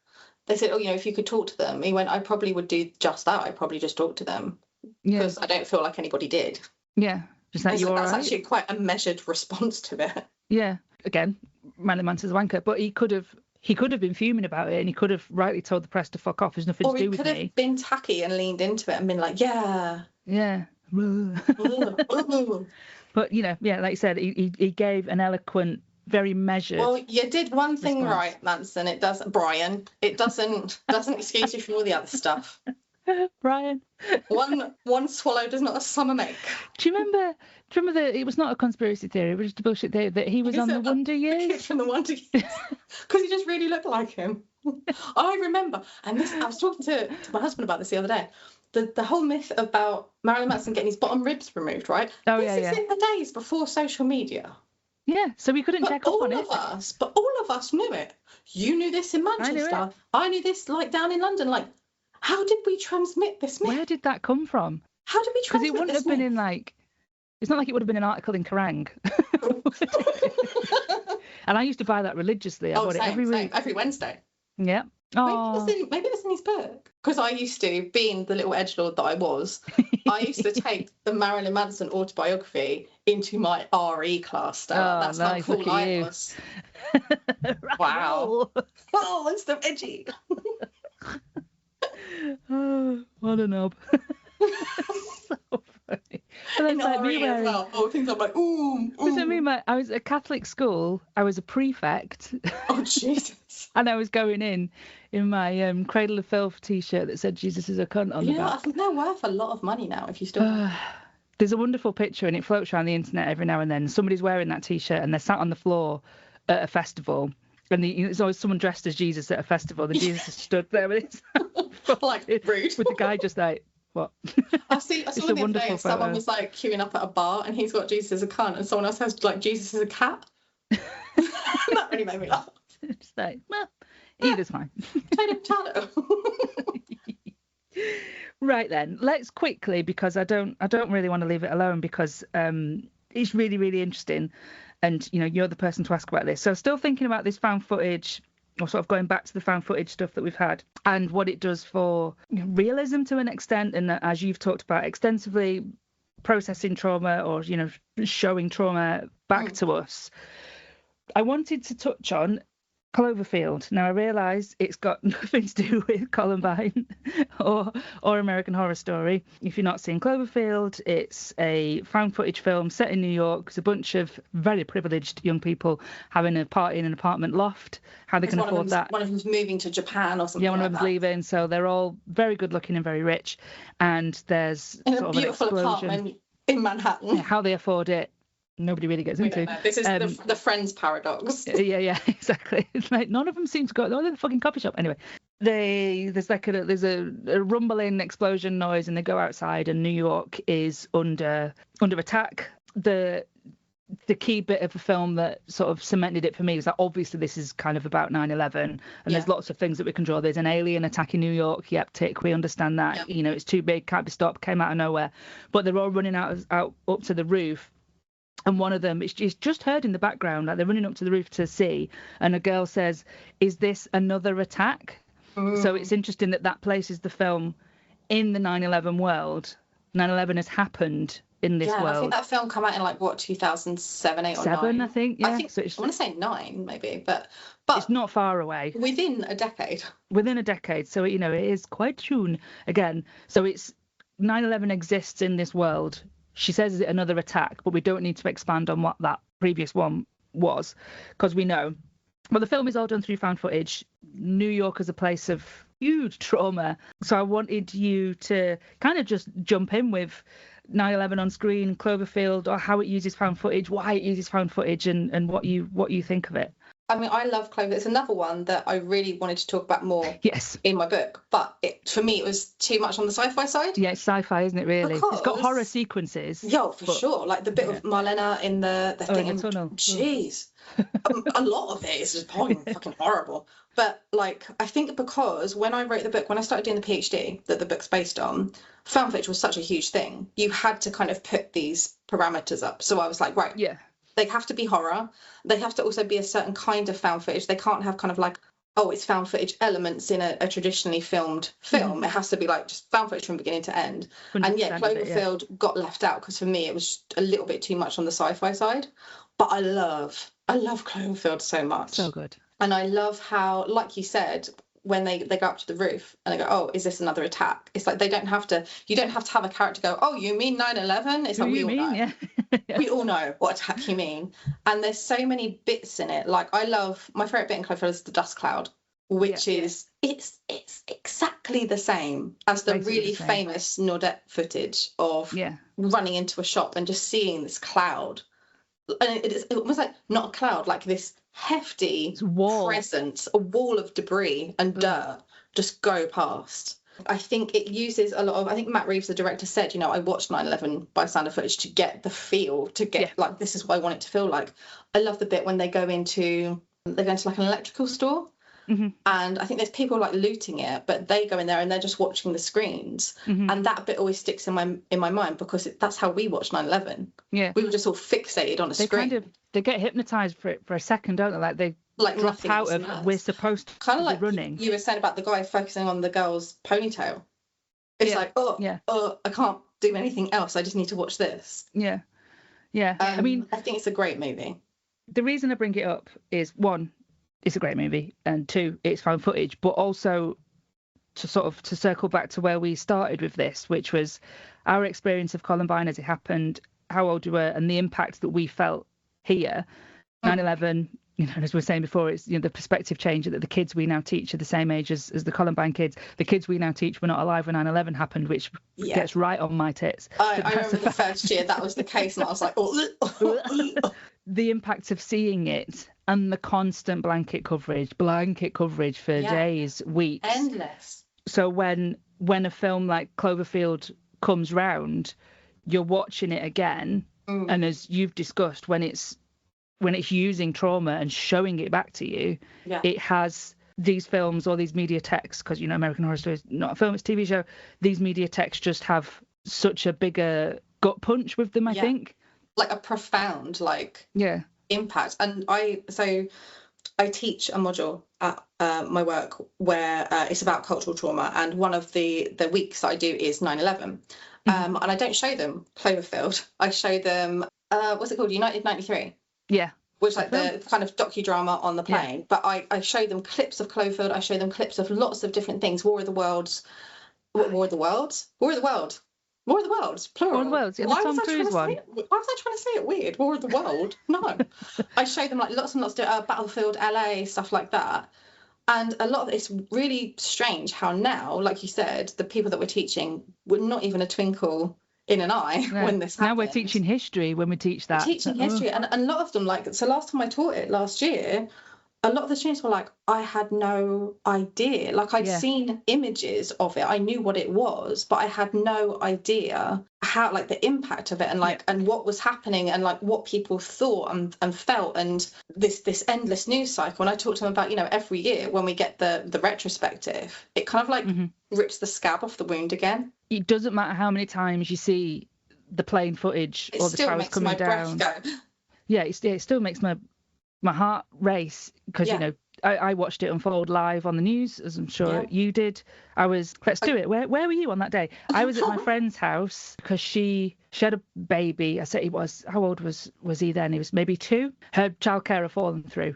B: they said, if you could talk to them. He went, I probably would do just that. I'd probably just talk to them. Because I don't feel like anybody did.
A: Yeah, just that you're
B: that's
A: right.
B: Actually quite a measured response to it.
A: Yeah, again, Marilyn Manson's a wanker, but he could have been fuming about it, and he could have rightly told the press to fuck off. There's nothing to do with me. Or he could have
B: been tacky and leaned into it and been like, yeah.
A: But like you said, he gave an eloquent, very measured.
B: Well, you did one thing right, Manson. It doesn't excuse you from all the other stuff.
A: Brian.
B: One swallow does not a summer make.
A: Do you remember that it was not a conspiracy theory, it was just a bullshit theory that he was on the Wonder Years?
B: From the Wonder Years. Because he just really looked like him. I remember, and I was talking to my husband about this the other day. The whole myth about Marilyn Manson getting his bottom ribs removed, right? This is in the days before social media.
A: Yeah, so we couldn't check up on it.
B: But all of us knew it. You knew this in Manchester. I knew this down in London. How did we transmit this myth?
A: Where did that come from?
B: How did we transmit this myth?
A: Because it wouldn't have been in it's not like it would have been an article in Kerrang. And I used to buy that religiously. I bought it every week.
B: Every Wednesday.
A: Yeah.
B: Maybe it was in his book. Because I used to, being the little edgelord that I was, I used to take the Marilyn Manson autobiography into my RE class. Stella. That's
A: nice.
B: how cool I was. Wow. Oh, it's so edgy.
A: Oh, what a knob. So funny. And then
B: as well. Oh, things I'm like, ooh.
A: I was at a Catholic school. I was a prefect.
B: Oh, Jesus.
A: And I was going in my Cradle of Filth t-shirt that said Jesus is a cunt on the back.
B: I think they're worth a lot of money now if you still
A: There's a wonderful picture and it floats around the internet every now and then. Somebody's wearing that t-shirt and they're sat on the floor at a festival. And there's always someone dressed as Jesus at a festival. The Jesus is stood there with his
B: like rude.
A: With the guy just like, what?
B: I saw the other day someone was like queuing up at a bar and he's got Jesus as a cunt and someone else has like Jesus as a cat. That really made me laugh.
A: Just like, well, either's fine.
B: Potato.
A: Right then, let's quickly, because I don't really want to leave it alone because it's really, really interesting. And, you know, you're the person to ask about this. So still thinking about this found footage, or sort of going back to the found footage stuff that we've had and what it does for realism to an extent. And as you've talked about extensively, processing trauma or, you know, showing trauma back to us. I wanted to touch on Cloverfield. Now, I realise it's got nothing to do with Columbine or American Horror Story. If you're not seeing Cloverfield, it's a found footage film set in New York. It's a bunch of very privileged young people having a party in an apartment loft. How they can afford that.
B: One of them's moving to Japan or something.
A: Yeah, one of them's leaving. So they're all very good looking and very rich. And there's
B: in
A: sort
B: a beautiful
A: of an explosion.
B: apartment in Manhattan.
A: Yeah, how they afford it. Nobody really gets into.
B: This is the Friends paradox.
A: Yeah, exactly. It's like none of them seem to go. Oh, they're the fucking coffee shop. Anyway, there's a rumbling explosion noise, and they go outside, and New York is under attack. The key bit of the film that sort of cemented it for me is that obviously this is kind of about 9/11, and there's lots of things that we can draw. There's an alien attacking New York. Yep, tick. We understand that. Yep. You know, it's too big, can't be stopped. Came out of nowhere. But they're all running out up to the roof. And one of them is just heard in the background, like they're running up to the roof to see, and a girl says, "Is this another attack?" So it's interesting that places the film in the 9/11 world. 9/11 has happened in this world.
B: I think that film came out in like what 2007, 8 or 9.
A: I think. Yeah.
B: I think, so I want to say 9 maybe, but
A: it's not far away.
B: Within a decade. So
A: you know it is quite soon again. So it's 9/11 exists in this world. She says, is it another attack? But we don't need to expand on what that previous one was, because we know. Well, the film is all done through found footage. New York is a place of huge trauma. So I wanted you to kind of just jump in with 9/11 on screen, Cloverfield, or how it uses found footage, why it uses found footage, and what you think of it.
B: I mean, I love Cloverfield. It's another one that I really wanted to talk about more in my book. But for me, it was too much on the sci-fi side.
A: Yeah, it's sci-fi, isn't it, really? It's got horror sequences.
B: Yeah, for sure. Like the bit of Marlena in the thing.
A: In the tunnel.
B: Jeez. A lot of it is just fucking horrible. But, like, I think because when I wrote the book, when I started doing the PhD that the book's based on, found footage was such a huge thing. You had to kind of put these parameters up. So I was like, right.
A: Yeah.
B: They have to be horror. They have to also be a certain kind of found footage. They can't have kind of like, oh, it's found footage elements in a traditionally filmed film. Mm-hmm. It has to be like just found footage from beginning to end. And yeah, Cloverfield got left out because for me it was a little bit too much on the sci-fi side. But I love Cloverfield so much.
A: So good.
B: And I love how, like you said, when they go up to the roof and they go, oh, is this another attack? It's like you don't have to have a character go, oh, you mean 9/11? It's like we all know. Yeah. We all know what attack you mean. And there's so many bits in it. Like my favourite bit in Cloverfield is the dust cloud, which is it's exactly the same as the really famous Nordette footage of running into a shop and just seeing this cloud. And it was like not a cloud, like this hefty presence, a wall of debris and dirt just go past. I think it uses a lot of, I think Matt Reeves, the director, said, you know, I watched 9/11 by sound of footage to get the feel, like, this is what I want it to feel like. I love the bit when they go into like an electrical store. Mm-hmm. And I think there's people like looting it, but they go in there and they're just watching the screens. Mm-hmm. And that bit always sticks in my mind because that's how we watched 9/11. Yeah, we were just all fixated on a screen.
A: They get hypnotized for a second, don't they? Like they drop out of we're supposed to kind of like running.
B: You were saying about the guy focusing on the girl's ponytail. It's I can't do anything else. I just need to watch this.
A: Yeah. I mean,
B: I think it's a great movie.
A: The reason I bring it up is, one, it's a great movie, and two, it's found footage, but also to circle back to where we started with this, which was our experience of Columbine as it happened, how old you were, and the impact that we felt here. 9/11, you know, as we were saying before, it's, you know, the perspective change that the kids we now teach are the same age as the Columbine kids. The kids we now teach were not alive when 9/11 happened, which gets right on my tits.
B: I remember the first year that was the case, and I was like, oh.
A: The impact of seeing it and the constant blanket coverage for days, weeks.
B: Endless.
A: So when a film like Cloverfield comes round, you're watching it again, and as you've discussed, when it's using trauma and showing it back to you, it has these films or these media texts, because, you know, American Horror Story is not a film, it's a TV show. These media texts just have such a bigger gut punch with them, I think.
B: Like a profound, impact. And I teach a module at my work where it's about cultural trauma, and one of the weeks that I do is 9/11. And I don't show them Cloverfield. I show them, what's it called? United 93. Yeah. Which like the kind of docudrama on the plane. Yeah. But I show them clips of Cloverfield. I show them clips of lots of different things. War of the Worlds. War of the Worlds? War of the World. War of the Worlds, plural.
A: War of the Worlds, yeah, the Tom Cruise one.
B: Why was I trying to say it weird? War of the World? No. I show them like lots and lots of Battlefield LA, stuff like that. And a lot of it's really strange how now, like you said, the people that we're teaching were not even a twinkle in an eye when this happened.
A: Now we're teaching history when we teach that.
B: We're teaching history, and a lot of them, so last time I taught it last year, a lot of the students were like, I had no idea. Like, I'd seen images of it. I knew what it was, but I had no idea how, like, the impact of it and, like, and what was happening and, like, what people thought and felt, and this endless news cycle. And I talked to them about, you know, every year when we get the retrospective, it kind of, like, rips the scab off the wound again.
A: It doesn't matter how many times you see the plane footage or the towers coming down. Yeah, it still makes my heart race, because you know, I watched it unfold live on the news, as I'm sure you did. Let's do it. Where were you on that day? I was at my friend's house because she had a baby. I said, how old was he then? He was maybe 2. Her childcare had fallen through,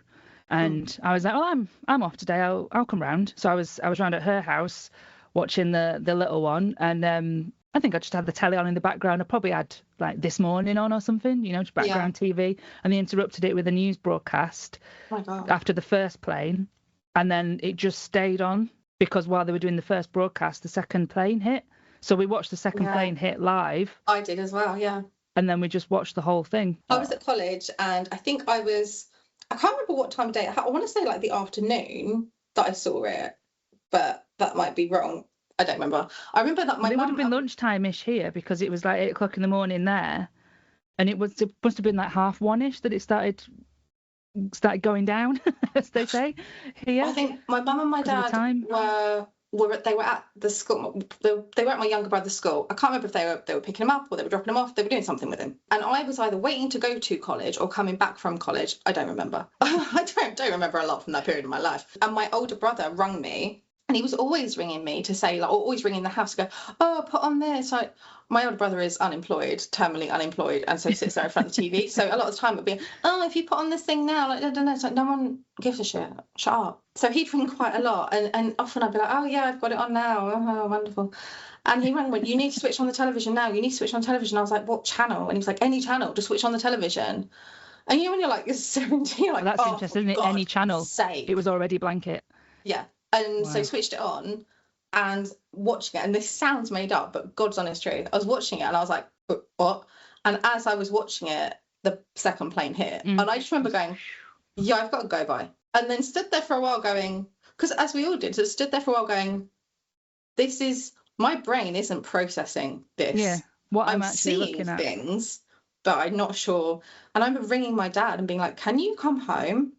A: and I was like, well, I'm off today. I'll come round. So I was round at her house watching the little one, and I think I just had the telly on in the background. I probably had like This Morning on or something, you know, just background TV. And they interrupted it with a news broadcast after the first plane. And then it just stayed on because while they were doing the first broadcast, the second plane hit. So we watched the second plane hit live.
B: I did as well, yeah.
A: And then we just watched the whole thing.
B: I was at college, and I think I can't remember what time of day. I want to say like the afternoon that I saw it, but that might be wrong. I don't remember. I remember that my mum... It
A: would have been lunchtime-ish here, because it was like 8 o'clock in the morning there. And it must have been like 1:30-ish that it started going down, as they say here.
B: I think my mum and my dad were at the school. They were at my younger brother's school. I can't remember if they were picking him up or they were dropping him off. They were doing something with him. And I was either waiting to go to college or coming back from college. I don't remember. I don't remember a lot from that period of my life. And my older brother rung me. And he was always ringing me to say, like, or always ringing the house to go, oh, put on this. Like, my older brother is unemployed, terminally unemployed, and so sits there in front of the TV. So a lot of the time it would be, oh, if you put on this thing now, like, it's like no one gives a shit. Shut up. So he'd ring quite a lot, and often I'd be like, oh yeah, I've got it on now. Oh, wonderful. And he rang and went, you need to switch on the television now. You need to switch on television. I was like, what channel? And he was like, any channel, just switch on the television. And you know when you're like 17, you're like,
A: well, that's interesting, isn't it? Any channel. It was already blanket.
B: Yeah. And so switched it on and watching it, and this sounds made up, but God's honest truth, I was watching it and I was like, what? And as I was watching it, the second plane hit, and I just remember going, yeah, I've got to go by. And then stood there for a while going, because as we all did, so stood there for a while going, this is, my brain isn't processing this.
A: Yeah, what I'm actually
B: seeing
A: looking at.
B: Things, but I'm not sure. And I remember ringing my dad and being like, can you come home?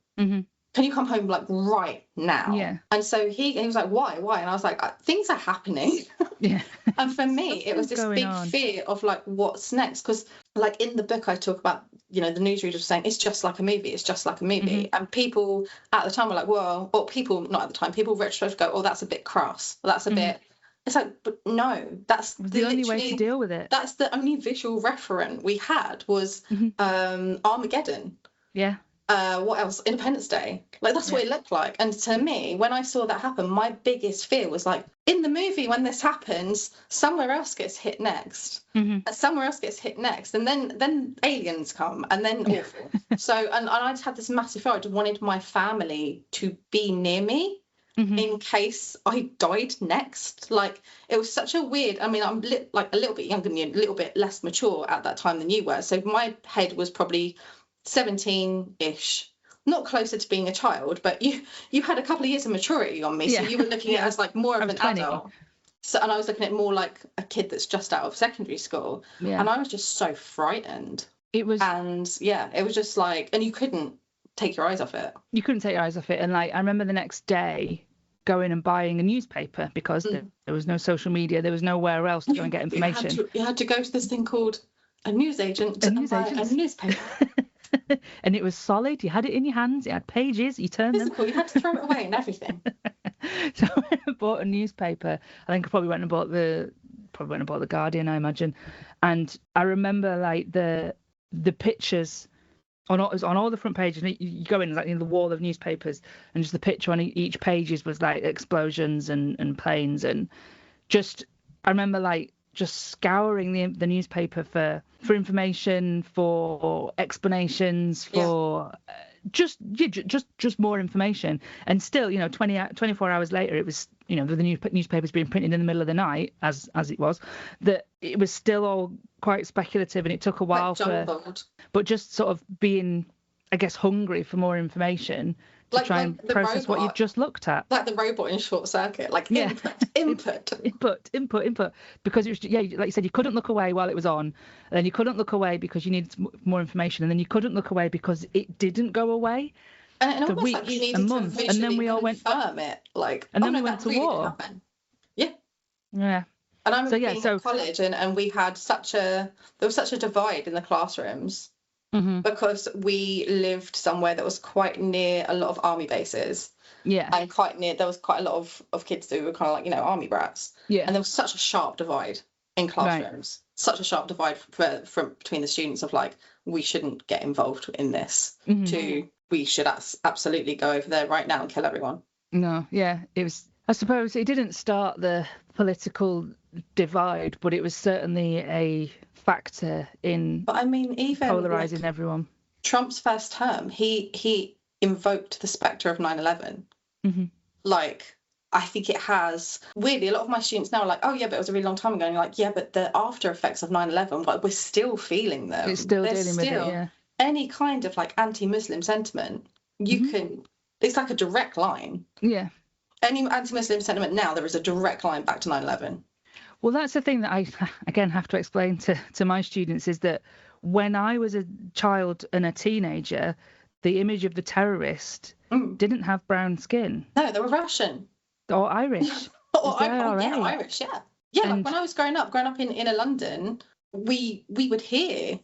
B: Can you come home like right now?
A: Yeah.
B: And so he was like, why? And I was like, things are happening.
A: Yeah.
B: And for me, it was this big fear of like, what's next? Because like in the book, I talk about, you know, the newsreaders saying it's just like a movie. It's just like a movie. And people at the time were like, well, or people, not at the time, people retrospectively go, oh, that's a bit crass. That's a bit. It's like, but no, that's
A: the only way to deal with it.
B: That's the only visual referent we had was Armageddon.
A: Yeah.
B: What else? Independence Day. Like, that's what it looked like. And to me, when I saw that happen, my biggest fear was like, in the movie, when this happens, somewhere else gets hit next, and somewhere else gets hit next, and then aliens come, and then awful. So, and I just had this massive fear. I just wanted my family to be near me in case I died next. Like, it was such a weird. I mean, I'm like a little bit younger than you, a little bit less mature at that time than you were. So my head was probably 17-ish. Not closer to being a child, but you had a couple of years of maturity on me, so you were looking at it as like more of an 20. Adult. So, and I was looking at more like a kid that's just out of secondary school, and I was just so frightened. It was just like, and you couldn't take your eyes off it.
A: You couldn't take your eyes off it, and like I remember the next day going and buying a newspaper because there was no social media, there was nowhere else to go and get information.
B: You had to go to this thing called a newsagent and buy a newspaper.
A: And it was solid. You had it in your hands. It had pages. You turned
B: Physical.
A: them.
B: You had to throw it away and everything.
A: So I bought a newspaper. I think I probably went and bought the Guardian, I imagine. And I remember like the pictures on all the front pages. You go in like in the wall of newspapers, and just the picture on each pages was like explosions and planes, and just I remember like just scouring the newspaper for information, for explanations, for just more information. And still, 24 hours later, it was, the newspaper's being printed in the middle of the night, as it was, that it was still all quite speculative, and it took a while but just sort of being, I guess, hungry for more information to try and process what you've just looked at.
B: Like the robot in Short Circuit, like input.
A: Because it was, like you said, you couldn't look away while it was on, and then you couldn't look away because you needed more information, and then you couldn't look away because it didn't go away.
B: And almost weeks like you needed and months, and then we all went it, like,
A: and then we went to war.
B: Yeah.
A: And
B: I remember being in college, and we had there was such a divide in the classrooms. Because we lived somewhere that was quite near a lot of army bases. Yeah. And there was quite a lot of kids who were kind of like, army brats. Yeah. And there was such a sharp divide in classrooms. Right. Such a sharp divide from between the students of like, we shouldn't get involved in this, to we should absolutely go over there right now and kill everyone.
A: No, yeah. It was, I suppose it didn't start the political divide, but it was certainly a factor in
B: even
A: polarizing everyone.
B: Trump's first term, he invoked the spectre of 9/11. Like, I think it has, weirdly, a lot of my students now are like, oh yeah, but it was a really long time ago, and you're like, yeah, but the after effects of 9/11, like, we're still feeling them.
A: It's still dealing with it, yeah.
B: Any kind of like anti-Muslim sentiment, it's like a direct line.
A: Yeah.
B: Any anti-Muslim sentiment now, there is a direct line back to 9/11.
A: Well, that's the thing that I, again, have to explain to my students, is that when I was a child and a teenager, the image of the terrorist didn't have brown skin.
B: No, they were Russian.
A: Or Irish.
B: Irish, yeah. Yeah, and, like when I was growing up in London, we would hear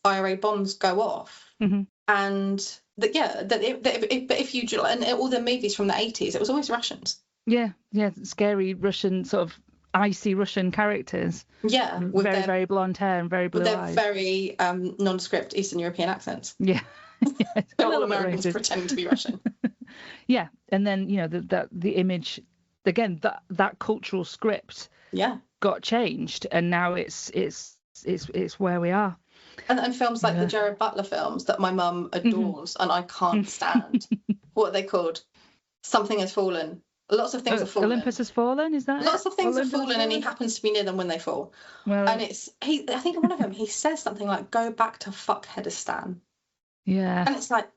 B: IRA bombs go off. And but if you, and all the movies from the 80s, it was always Russians.
A: Yeah, scary Russian sort of icy Russian characters.
B: Yeah,
A: with very blonde hair and very blue eyes.
B: With their very nondescript Eastern European accents.
A: Yeah.
B: All Americans pretending to be Russian.
A: Yeah, and then the image again, that cultural script.
B: Yeah.
A: Got changed, and now it's where we are.
B: And films like the Gerard Butler films that my mum adores and I can't stand. What are they called? Something Has Fallen. Lots of things have fallen.
A: Olympus Has Fallen, is that
B: Lots of things have fallen, and he happens to be near them when they fall. Well, and I think in one of them he says something like, go back to Fuckheadistan.
A: Yeah.
B: And it's like,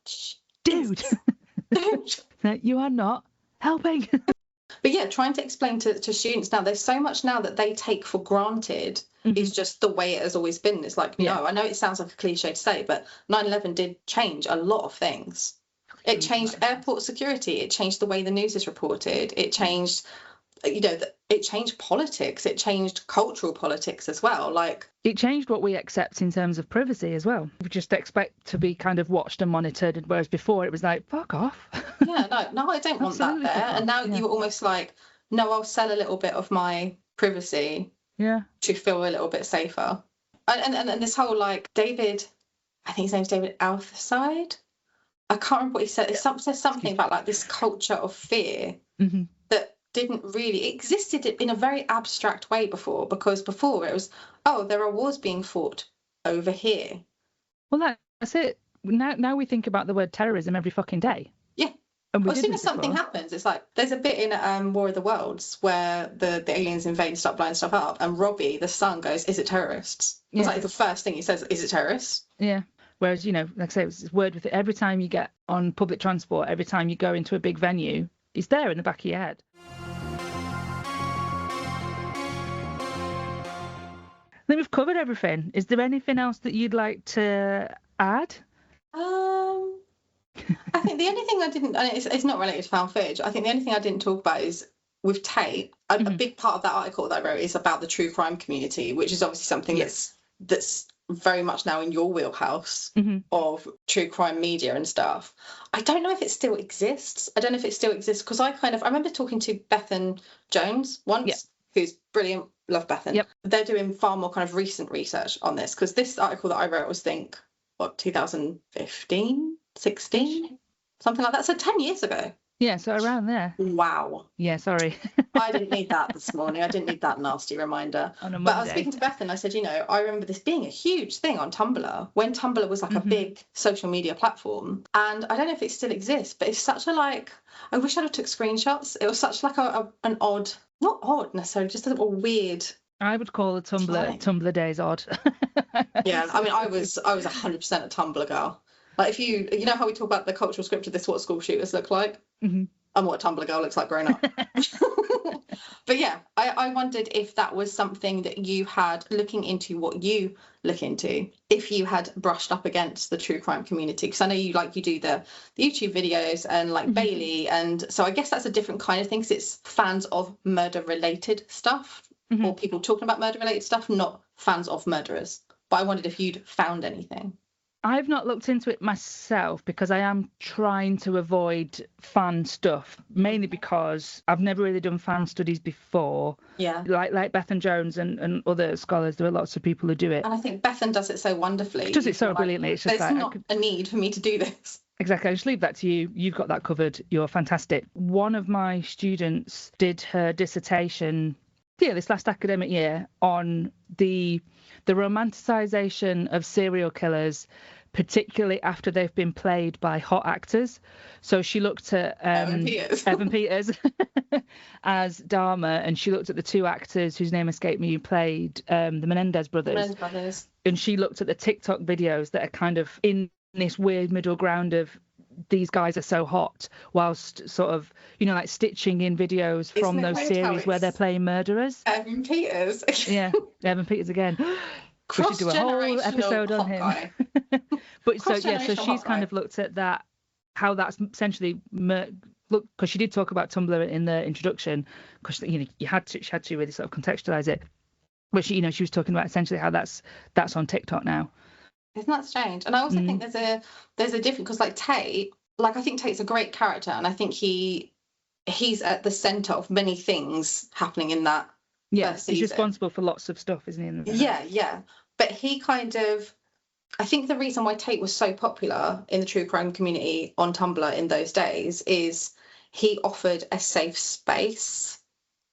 A: dude. You are not helping.
B: But yeah, trying to explain to students now, there's so much now that they take for granted is just the way it has always been. It's like, no, I know it sounds like a cliche to say, but 9/11 did change a lot of things. It changed airport security. It changed the way the news is reported. It changed, it changed politics. It changed cultural politics as well. Like,
A: it changed what we accept in terms of privacy as well. We just expect to be kind of watched and monitored, whereas before it was like, fuck off.
B: Yeah, no, I don't want that there. And now you're almost like, no, I'll sell a little bit of my privacy to feel a little bit safer. And this whole, like, David, I think his name's David Althuside. I can't remember what he said. It says something about like this culture of fear that didn't really, it existed in a very abstract way before, because before it was, oh, there are wars being fought over here.
A: Well, that's it. Now we think about the word terrorism every fucking day.
B: Yeah.
A: And
B: as soon as something happens, it's like, there's a bit in War of the Worlds where the aliens invade and start blowing stuff up, and Robbie, the son, goes, is it terrorists? Yeah. It's like the first thing he says, is it terrorists?
A: Yeah. Whereas, you know, like I say, it's word with it. Every time you get on public transport, every time you go into a big venue, it's there in the back of your head. I think we've covered everything. Is there anything else that you'd like to add?
B: I think the only thing I didn't, and it's not related to found footage, I think the only thing I didn't talk about is with Tate, a big part of that article that I wrote is about the true crime community, which is obviously something that's very much now in your wheelhouse of true crime media and stuff. I don't know if it still exists. Because I remember talking to Bethan Jones once, who's brilliant, love Bethan. Yep. They're doing far more kind of recent research on this, because this article that I wrote was 2015, 16, something like that. So 10 years ago.
A: Yeah, so around there.
B: Wow.
A: Yeah, sorry.
B: I didn't need that this morning. I didn't need that nasty reminder.
A: On a Monday.
B: But I was speaking to Beth and I said, I remember this being a huge thing on Tumblr, when Tumblr was like a big social media platform. And I don't know if it still exists, but it's such a I wish I'd have took screenshots. It was such like an odd, not odd necessarily, just a little weird.
A: I would call the Tumblr days odd.
B: Yeah, I mean, I was 100% a Tumblr girl. Like, if you know how we talk about the cultural script of this, what school shooters look like, and what a Tumblr girl looks like grown up. But yeah, I wondered if that was something that you had, looking into what you look into, if you had brushed up against the true crime community, because I know you do the YouTube videos and Bailey, and so I guess that's a different kind of thing, because it's fans of murder related stuff, or people talking about murder related stuff, not fans of murderers. But I wondered if you'd found anything.
A: I've not looked into it myself, because I am trying to avoid fan stuff, mainly because I've never really done fan studies before.
B: Yeah.
A: Like Bethan Jones and other scholars, there are lots of people who do it.
B: And I think Bethan does it so wonderfully.
A: She does it so brilliantly. It's just
B: there's not a need for me to do this.
A: Exactly. I just leave that to you. You've got that covered. You're fantastic. One of my students did her dissertation this last academic year on the romanticisation of serial killers, particularly after they've been played by hot actors. So she looked at Evan Peters as Dahmer, and she looked at the two actors whose name escaped me who played the Menendez brothers. And she looked at the TikTok videos that are kind of in this weird middle ground of these guys are so hot, whilst sort of, stitching in videos from those series where they're playing murderers.
B: Evan Peters.
A: Yeah, Evan Peters again. We should do a whole episode on him. But so she's kind of looked at that, how that's essentially because she did talk about Tumblr in the introduction, because she had to really sort of contextualize it. But she was talking about essentially how that's on TikTok now.
B: Isn't that strange? And I also think there's a difference, because Tate, I think Tate's a great character, and I think he's at the centre of many things happening in that.
A: Yeah, he's responsible for lots of stuff, isn't he?
B: Yeah. But he I think the reason why Tate was so popular in the true crime community on Tumblr in those days is he offered a safe space.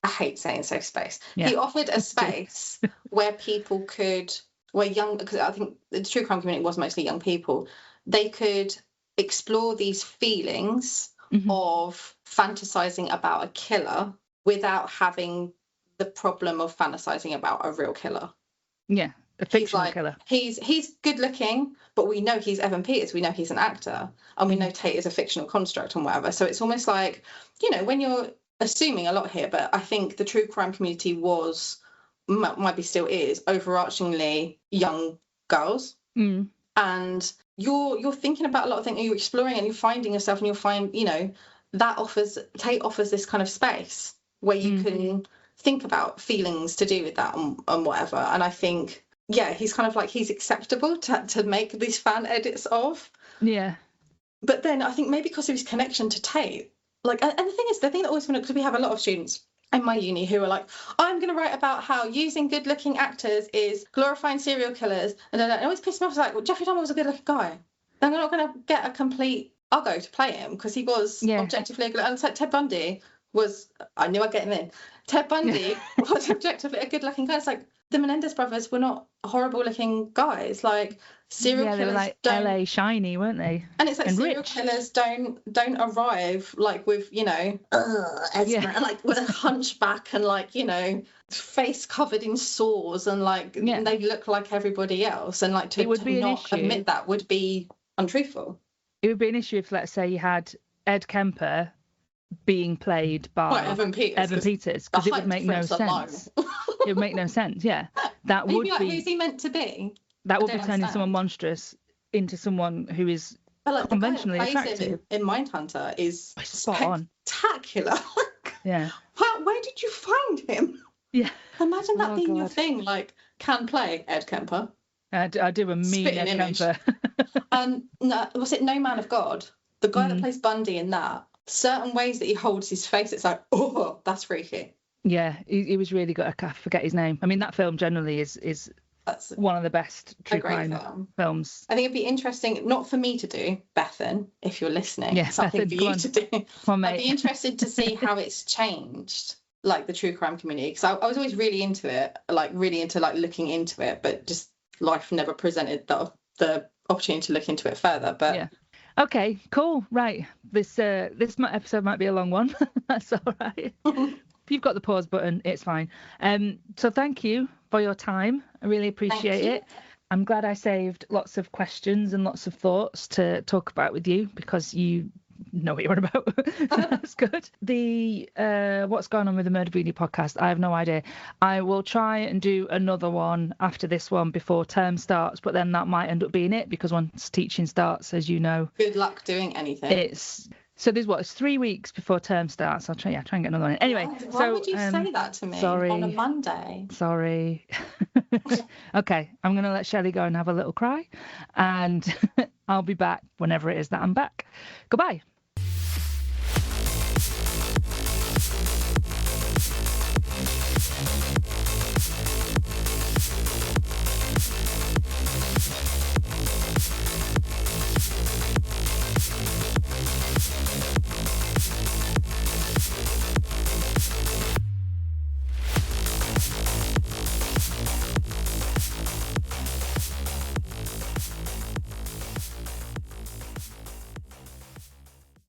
B: I hate saying safe space. Yeah. He offered a space where people could, because I think the true crime community was mostly young people, they could explore these feelings of fantasizing about a killer without having the problem of fantasizing about a real killer.
A: Yeah, a fictional killer.
B: He's good looking, but we know he's Evan Peters, we know he's an actor, and we know Tate is a fictional construct and whatever. So it's almost like, when you're assuming a lot here, but I think the true crime community might be still is overarchingly young girls. And you're thinking about a lot of things, and you're exploring and you're finding yourself, and you'll find, Tate offers this kind of space where you can think about feelings to do with that and whatever. And I think, he's kind of he's acceptable to make these fan edits of.
A: Yeah.
B: But then I think maybe because of his connection to Tate, and the thing that always, because we have a lot of students in my uni who are like, I'm going to write about how using good-looking actors is glorifying serial killers, and it always pisses me off. It's like, well, Jeffrey Dahmer was a good-looking guy. I'm not going to get a complete uggo to play him, because he was objectively a good. And it's like Ted Bundy was, I knew I'd get him in. Ted Bundy was objectively a good-looking guy. It's like the Menendez brothers were not horrible-looking guys. Like serial killers,
A: they were like
B: don't...
A: LA shiny, weren't they?
B: And it's like
A: and
B: serial
A: rich.
B: killers don't arrive like with, you know, like with a hunchback and like, you know, face covered in sores and like they look like everybody else, and like to not admit that would be untruthful.
A: It would be an issue if, let's say, you had Ed Kemper being played by
B: Evan Peters,
A: because it would make no sense. It would make no sense. Yeah, that would be.
B: Who's he meant to be?
A: That would be turning someone monstrous into someone who is conventionally attractive.
B: In Mindhunter is
A: spot on,
B: spectacular.
A: Yeah.
B: Where did you find him?
A: Yeah.
B: Imagine that being your thing. Like, can play Ed Kemper.
A: I do a mean Ed Kemper.
B: No, was it No Man of God? The guy that plays Bundy in that. Certain ways that he holds his face, it's like, oh, that's freaky.
A: Yeah, he was really good. I forget his name. I mean, that film generally is that's one of the best true crime films.
B: I think it'd be interesting, not for me to do, Bethan, if you're listening, something
A: Bethan,
B: for you to do.
A: On, mate.
B: I'd be interested to see how it's changed, like the true crime community, because I was always really into it, like really into like looking into it, but just life never presented the opportunity to look into it further. But
A: yeah. Okay, cool. Right. This episode might be a long one. That's all right. If you've got the pause button, it's fine. So thank you for your time. I really appreciate it. I'm glad I saved lots of questions and lots of thoughts to talk about with you, because you know what you're on about. That's good. The what's going on with the Murder Beanie podcast, I have no idea. I will try and do another one after this one before term starts, but then that might end up being it, because once teaching starts, as you know,
B: good luck doing anything.
A: It's 3 weeks before term starts. I'll try and get another one. Anyway,
B: why would you say that to me on a Monday?
A: Sorry. Okay, I'm gonna let Shellie go and have a little cry, and I'll be back whenever it is that I'm back. Goodbye.